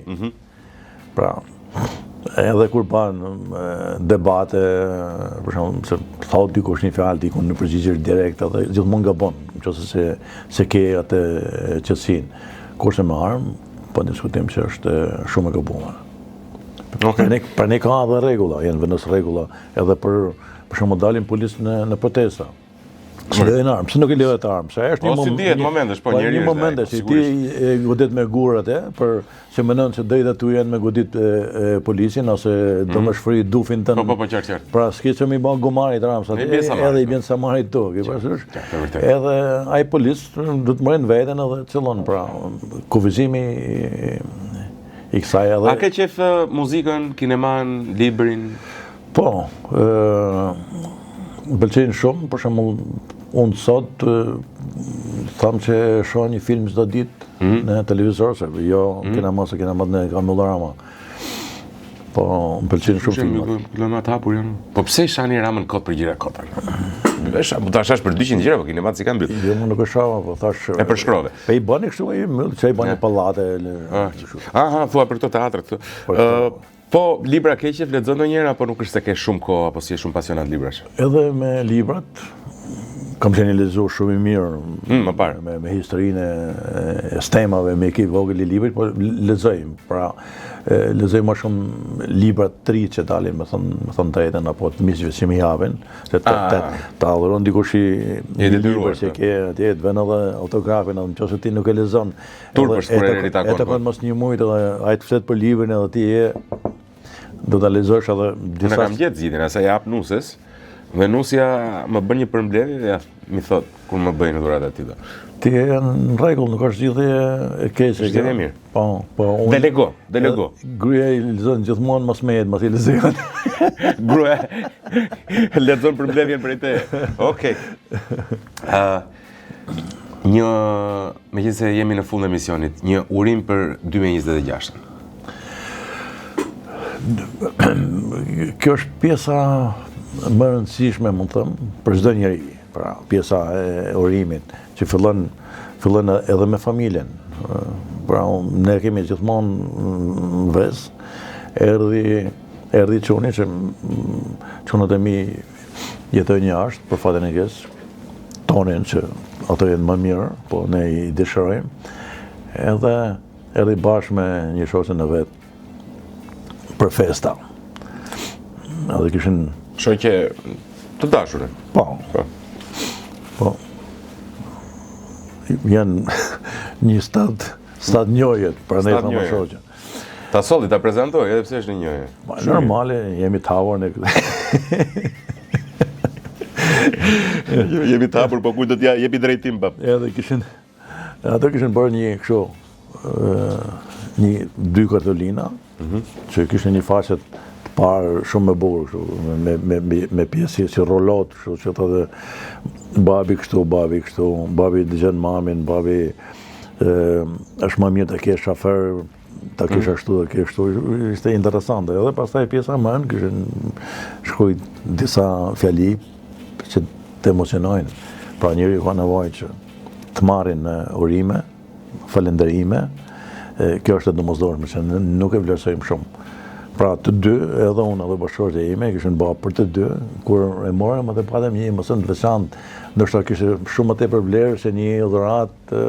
Pra, edhe kur ban debate, për shembull, se thot dikush një fjalë, diku në përgjigje direkt, edhe gjithmonë gabon, nëse se ke atë qetësinë. Kurse me armë, po diskutim që është shumë e gabuar. Për ne ka edhe rregulla, janë vendos rregulla edhe për shembull dalin policë në protesta. Që lejnë armë, pse nuk i lejohet armë? Se është një dihet momentesh, po njëri një momente që ti godit me gur atë, për që mendon se drejtat tu janë me godit policin ose domosdoshmëri dufin tën. Po qartë. Pra s'ke që mi bën gomarit armë, edhe i bjen samarit to, ke parasysh? Edhe ai polic do të morën veten edhe çellon, pra kufizimi i kësaj edhe. A ke qef muzikën, kineman, librin? Po, më pëlqejnë shumë, për shembull, unë sot tham që shoh një film çdo ditë në televizor, se jo kinema se kinema në Kamullarama. Po, më pëlqejnë shumë filmat. Kinemat hapur janë. Po pse shani Ramën kot për gjëra kota? Vesh, mund ta shash për 200 gjëra, po kinemat si kanë mbyll. Jo, nuk e shoh, po thash. E përshkrove. Po i bëni kështu ai mbyll, çai bëni pallate. Aha, thua për këto teatre këtu. Po, libra ke qef lexon ndonjëherë apo nuk është se ke shumë kohë apo si je shumë pasionat librash? Edhe me librat kam qenë lexuar shumë i mirë. Më parë me historinë e stemave, me ekip vogël i librit, po lexoj. Pra, lexoj më shumë libra të ri që dalin, më thon drejtën, apo të miqve që më japin, se ta adhuron dikush i libër që ke atje, të vën edhe autografin, edhe nëse ti nuk e lexon. Turpësh kur e ritakon. E takon mos një muaj edhe ai të flet për librin edhe ti do ta lexosh edhe disa. Unë kam gjetë zgjidhjen, sa jap Nusës. Dhe Nusja më bën një përmbledhje, mi thot kur më bëjnë dhuratë aty. Ti je në rregull, nuk është zgjidhje e keqe. Është zgjidhje mirë. Po. Delego. Gruaja i lexon gjithmonë mos më jetë, mos i lexon. Gruaja lexon përmbledhjen prej teje. Okej. Megjithëse jemi në fund të emisionit, një urim për 2026. Kjo është pjesa më e rëndësishme, mund të them, për çdo njeri. Pra, pjesa e urimit që fillon edhe me familjen. Pra, ne kemi gjithmonë vez, erdhi çuni që çunat e mi jetojnë jashtë për fatin e keq, tonin që ato jenë më mirë, po ne i dëshirojmë. Edhe erdhi bashkë me një shoqen e vet për festa. Edhe kishin shoqe të dashurë. Po. Janë një stad njohjet, prandaj thamë shoqe. Ta solli ta prezantoj, edhe pse është një njohje. Normale, jemi të hapur ne këtë. Jemi të hapur, po kujt do t'ja jepi drejtim pa. Edhe ato kishin bërë një kështu dy kartolina, që kishte një faqe të parë shumë e bukur, me pjesë si rollot, që thotë babi kështu, babi dëgjon mamin, babi është më mirë të kesh shofer, ta kesh ashtu, ta kesh ashtu, ishte interesante. Edhe pastaj pjesa më anë kishin shkruaj disa fjali që të emocionojnë. Pra njëri ka nevojë që të marrin urime, falënderime. Kjo është e domosdoshme që nuk e vlerësojmë shumë. Pra të dy, edhe unë edhe bashkëshorët e ime, kishin bërë për të dy, kur e morëm edhe patëm një emosion të veçantë, ndoshta kishte shumë më tepër vlerë se një dhuratë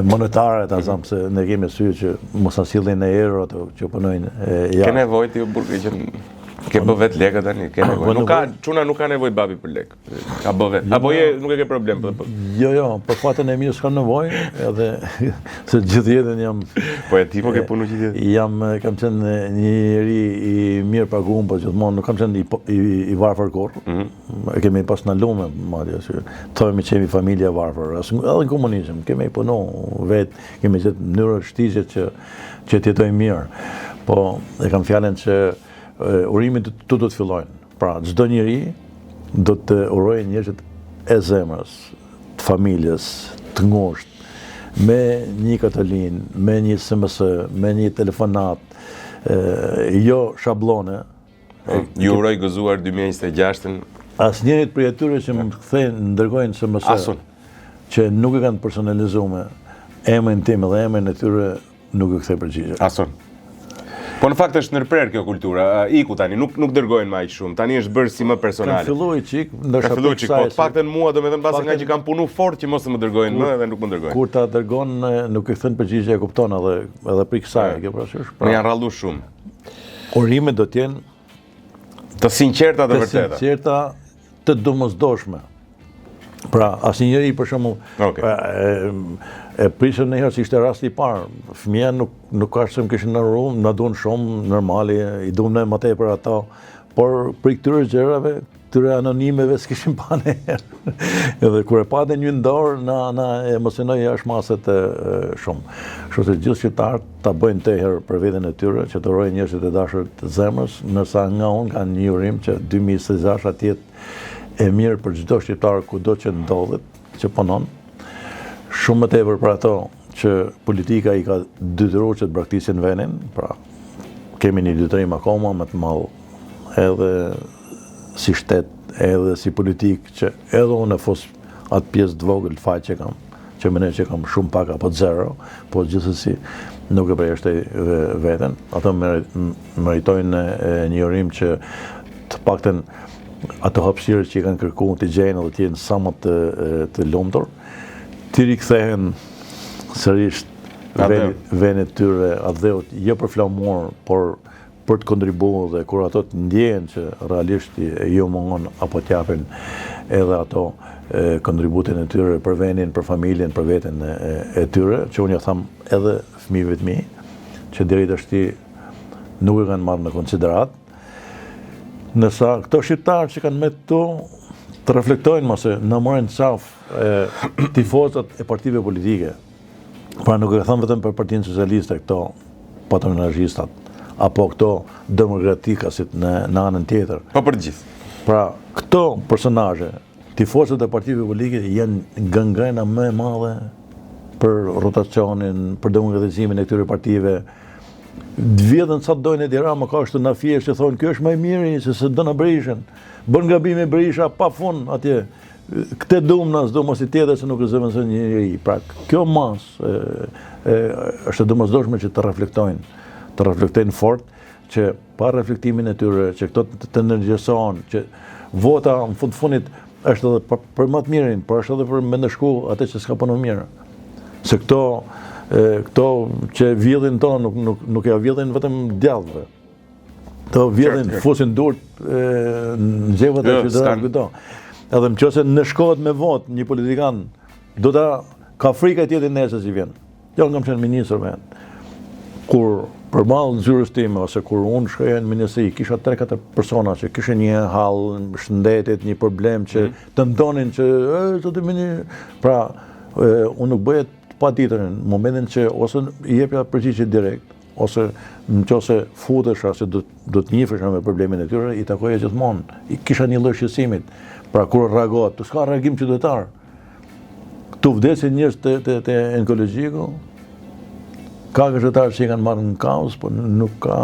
monetare, ta them se ne kemi sy që mos asillin në euro ato që punojnë. Ke nevojë ti burgë që ke bë vet lekë tani, ke nevojë. Nuk ka çuna nuk ka nevojë babi për lekë. Ka bë vet. Apo nuk e ke problem po. Jo, për fatën e mirë s'kam nevojë, edhe se gjithë jetën jam po e ti po ke punu gjithë jetën. Kam qenë një njeri i mirë paguar, por gjithmonë nuk kam qenë i varfër kurrë. E kemi pas në lume, madje që thojmë që jemi familje varfër, edhe në komunizëm, kemi punu vetë, kemi gjithë mënyrë shtigje që të jetojmë mirë. Po e kam fjalën që urimin do të fillojnë. Pra, çdo njeri do të urojë njerëzit e zemrës, të familjes, të ngushtë, me një katolin, me një SMS, me një telefonat, jo shablone. Ju uroj gëzuar 2026-ën. Asnjërit prej atyre që më kthejnë, ndërgojnë SMS, që nuk e kanë personalizuar emrin tim dhe emrin e tyre, nuk e kthej përgjigje. Ason. Po në fakt është ndërprer kjo kultura, iku tani, nuk dërgojnë më aq shumë, tani është bërë si më personale. Kam filluar çik, ndoshta po të paktën mua domethënë pasi nga që kam punu fort që mos të më dërgojnë më edhe nuk më dërgojnë. Kur ta dërgon nuk i thën përgjigje, e kupton edhe për kësaj, kjo parasysh. Ne janë rrallu shumë. Urimet do të jenë të sinqerta dhe vërteta. Të sinqerta, të domosdoshme. Pra, asnjëri për shembull e prishën njëherë si ishte rasti i parë. Fëmija nuk ka që më kishin në rrumë, na duan shumë, normali, i duan ne më tepër ata, por për këtyre gjërave, këtyre anonimeve s'kishin pa njëherë. Edhe kur e paten një ndorë, na emocionoi jashtëmaset shumë. Kështu se gjithë qytetarët ta bëjnë të herë për veten e tyre, që të urojnë njerëzit e dashur të zemrës, ndërsa nga unë kanë një urim që 2026 atje e mirë për çdo shqiptar kudo që ndodhet, që punon. Shumë më tepër për ato që politika i ka detyruar që të braktisin vendin, pra kemi një detyrim akoma më të madh edhe si shtet, edhe si politik, që edhe unë e fus atë pjesë të vogël të faj që kam, që mendoj që kam shumë pak apo zero, po gjithsesi nuk e përjashtoj veten. Ato meritojnë një urim që të paktën ato hapësirë që i kanë kërkuar të gjejnë dhe të jenë sa më të lumtur, të rikthehen sërish vendet tyre adheut, jo për flamur, por për të kontribuar dhe kur ato të ndjehen që realisht jo mungon apo t'japin edhe ato kontributin e tyre për vendin, për familjen, për veten e tyre, që unë ja tham edhe fëmijëve të mi, që deri tashti nuk e kanë marrë në konsiderat. Nësa këto shqiptarë që kanë me këtu të reflektojnë mëse në morën qaf tifozat e partive politike. Pra nuk e thëmë vetëm për Partinë Socialiste këto patronazhistat, apo këto demokratikasit në anën tjetër. Po për gjithë. Pra këto personazhe, tifozat e partive politike janë gangrena më e madhe për rotacionin, për demokratizimin e këtyre partive. Vjedhën sa dojnë e dira, më ka është të na fjesht që thonë, kjo është më miri se se dëna Berishën. Bën gabime Berisha pa fund atje. Këte dumë nas, do mos i tjetër se nuk e zëvënësën një njëri. Pra, kjo mas është e domosdoshme që të reflektojnë fort, që pa reflektimin e tyre, që këto të energjeson, që vota në fundit është edhe për më të mirin, por është edhe për me ndëshku atë që s'ka punu mirë. Se këto që vjedhin tonë nuk ja vjedhin vetëm djallëve. Këto vjedhin, fusin durt në gjevat e qytetarëve këto. Edhe nëse në shkohet me vot një politikan, do ta ka frikë e tjetër nesër si vjen. Jo, kam qenë ministër me. Kur përballë zyrës time, ose kur unë shkoja në ministri, kisha 3-4 persona që kishin një hall shëndetit, një problem që të ndonin që pra unë nuk bëhet patjetër në momentin që ose i jepja përgjigje direkt, ose nëse futesh ose do të njihësh me problemin e tyre, i takoja gjithmonë. I kisha një lloj shqetësimit. Pra kur reagohet, të s'ka reagim qytetar. Këtu vdesin njerëz te onkologjiko. Ka qytetarë që i kanë marrë në kaos, por nuk ka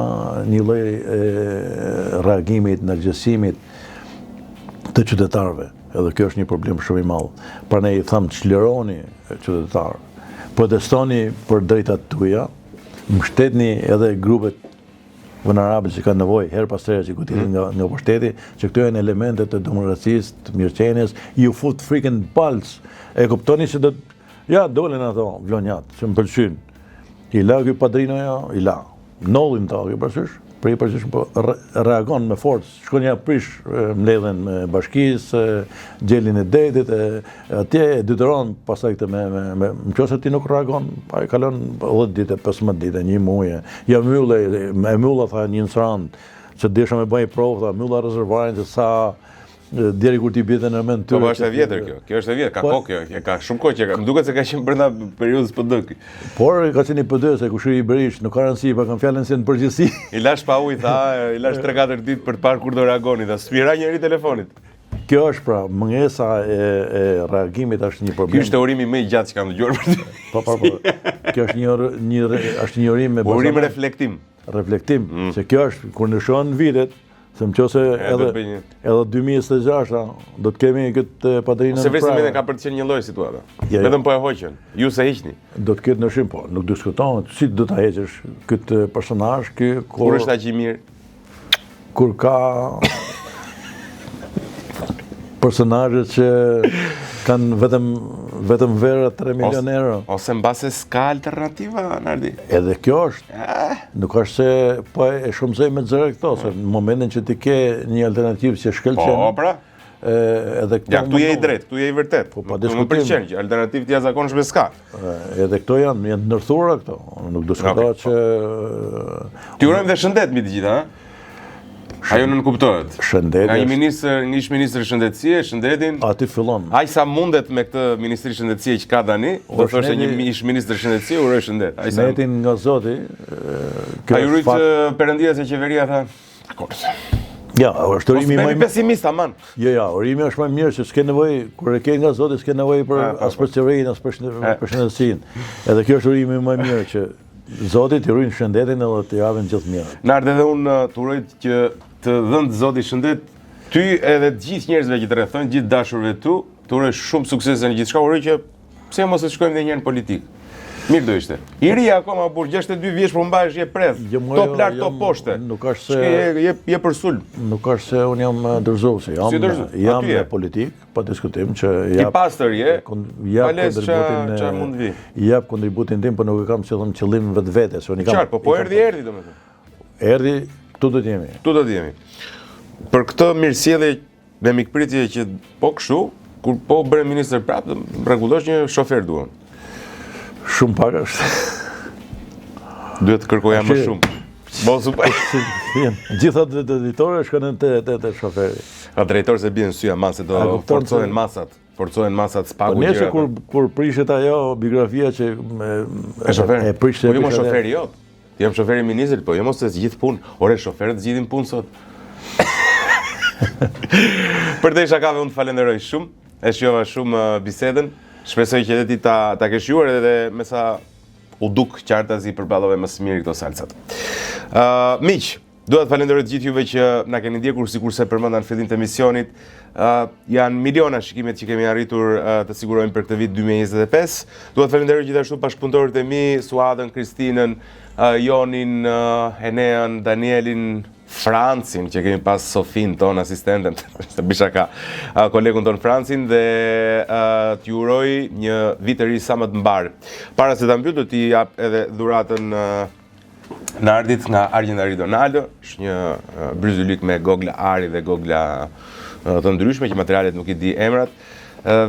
një lloj reagimit, ndërgjegjësimit të qytetarëve. Edhe kjo është një problem shumë i madh. Prandaj i them çlironi qytetar. Protestoni për drejtat tuaja, mbështetni edhe grupet vulnerabël që kanë nevojë her pas here që goditen nga pushteti, që këto janë elemente të demokracisë, të mirëqenies, ju fut frikën palc. E kuptoni se dolen ato vlonjat, që më pëlqyn. I la ky padrinoja, i la. Nollin ta ky parasysh, po reagon me forcë. Shkon ja prish mbledhjen me bashkisë, gjelin e detit, atje e detyron pastaj këtë nëse ti nuk reagon, ai kalon 10 ditë, 15 ditë, një muaj. Ja mylla tha një instant, që desha me bëj provë, tha mylla rezervoarin se sa deri kur ti bjete në mend ty. Po është e vjetër kjo. Kjo është e vjetër, ka kohë kjo, ka shumë kohë që më duket se ka qenë brenda periudhës PD. Por ka qenë PD se kushiri i Berish, nuk ka rëndësi, pa kanë fjalën se në përgjithësi. I lash pa ujë, tha, i lash 3-4 ditë për të parë kur do reagoni, tha, spira njëri telefonit. Kjo është pra, mëngesa e reagimit është një problem. Ky është teorimi më i gjatë që kam dëgjuar për ty. Po. Kjo është një urim me urim reflektim. Reflektim, se kjo është kur ndryshon vitet. Se nëse edhe 2026 do të kemi këtë padrinën. Se vrisë ka për të qenë një lloj situata. Vetëm po e hoqën. Ju se hiqni. Do të ketë ndryshim, po, nuk diskutohet si do ta heqësh këtë personazh, kur është aq i mirë. Kur ka personazhe që kanë vetëm vera 3 milion euro. Ose mbase s'ka alternativa, Nardi. Edhe kjo është. Nuk është se po e shumësoj me zëre këto, se në momentin që ti ke një alternativë që shkëlqen. Po, pra. Edhe këto. Ja, këtu je i drejt, këtu je i vërtet. Nuk më pëlqen që alternativë të jashtëzakonshme s'ka. Edhe këto janë ndërthura këto. Nuk diskutohet që ti urojmë dhe shëndet mbi të gjitha, ha? Ajo nuk kuptohet. Shëndeti. Nga një ministër shëndetësie, shëndetin. Aty fillon. Ai sa mundet me këtë ministri shëndetësie që ka tani, do thoshte një ministër shëndetësie uroj shëndet. Ai sa shëndetin nga Zoti. Ai urit perëndia se qeveria tha. Ja, është urimi më pesimist aman. Jo, urimi është më mirë se s'ke nevojë kur e ke nga Zoti, s'ke nevojë për as për qeverinë, as për shëndetësinë. Edhe kjo është urimi më mirë që Zoti t'i ruajë shëndetin edhe t'i japë gjithë mirë. Nardë edhe unë t'uroj që të dhënë Zoti shëndet ty edhe të gjithë njerëzve që të rrethojnë, gjithë dashurëve tu, t'uroj shumë suksese në gjithçka, uroj që pse mos të shkojmë edhe një herë në politikë. Mirë do ishte. I ri akoma por 62 vjeç po mbahesh je preth. Top lart, top poshte. Nuk është se je për sul. Nuk është se un jam dorëzuesi, jam në politik, pa diskutim që jap. I pastër je. Jap kontributin tim, por nuk e kam qëllim vetvete, se un i kam. Qartë, po erdhi domethënë. Erdhi, këtu do të jemi. Këtu do të jemi. Për këtë mirësjellje dhe mikpritje që po kështu, kur po bëre ministër prapë, rregullosh një shofer duan. Shumë pak është. Duhet të kërkoja më shumë. Mos u pa. Gjitha drejtorë shkojnë te shoferi. A drejtor se bien sy aman se do forcohen masat. Forcohen masat spaku gjëra. Po nëse kur prishet ajo biografia që e prishte. Po jo më shoferi jot. Jam shoferi ministrit, po jo mos se gjithë punë. Ore shoferët zgjidhin punë sot. Për të shakave unë të falenderoj shumë. E shijova shumë bisedën. Shpresoj që edhe ti ta kesh shuar edhe me sa u duk qartazi përballove më së miri këto salsat. Miq, dua të falenderoj të gjithë juve që na keni ndjekur sikurse përmenda në fillim të emisionit. Janë miliona shikimet që kemi arritur të sigurojmë për këtë vit 2025. Dua të falenderoj gjithashtu bashkëpunëtorët e mi, Suadën, Kristinën, Jonin, Enean, Danielin, Francin, që kemi pas Sofin ton asistenten, se bisha ka kolegun ton Francin, dhe t'ju uroj një vit të ri sa më të mbar. Para se ta mbyll do t'i jap edhe dhuratën Nardit nga Argjendari Donaldo, është një bryzylik me gogla ari dhe gogla të ndryshme që materialet nuk i di emrat,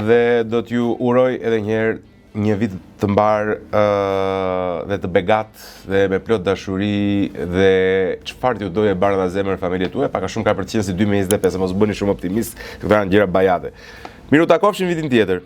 dhe do t'ju uroj edhe një herë një vit të mbar dhe të begat dhe me plot dashuri dhe çfarë t'ju doje bardha zemër familje tuaj, pak a shumë ka përcjellje si 2025, mos bëni shumë optimist, këto janë gjëra bajate. Miru takofshim vitin tjetër.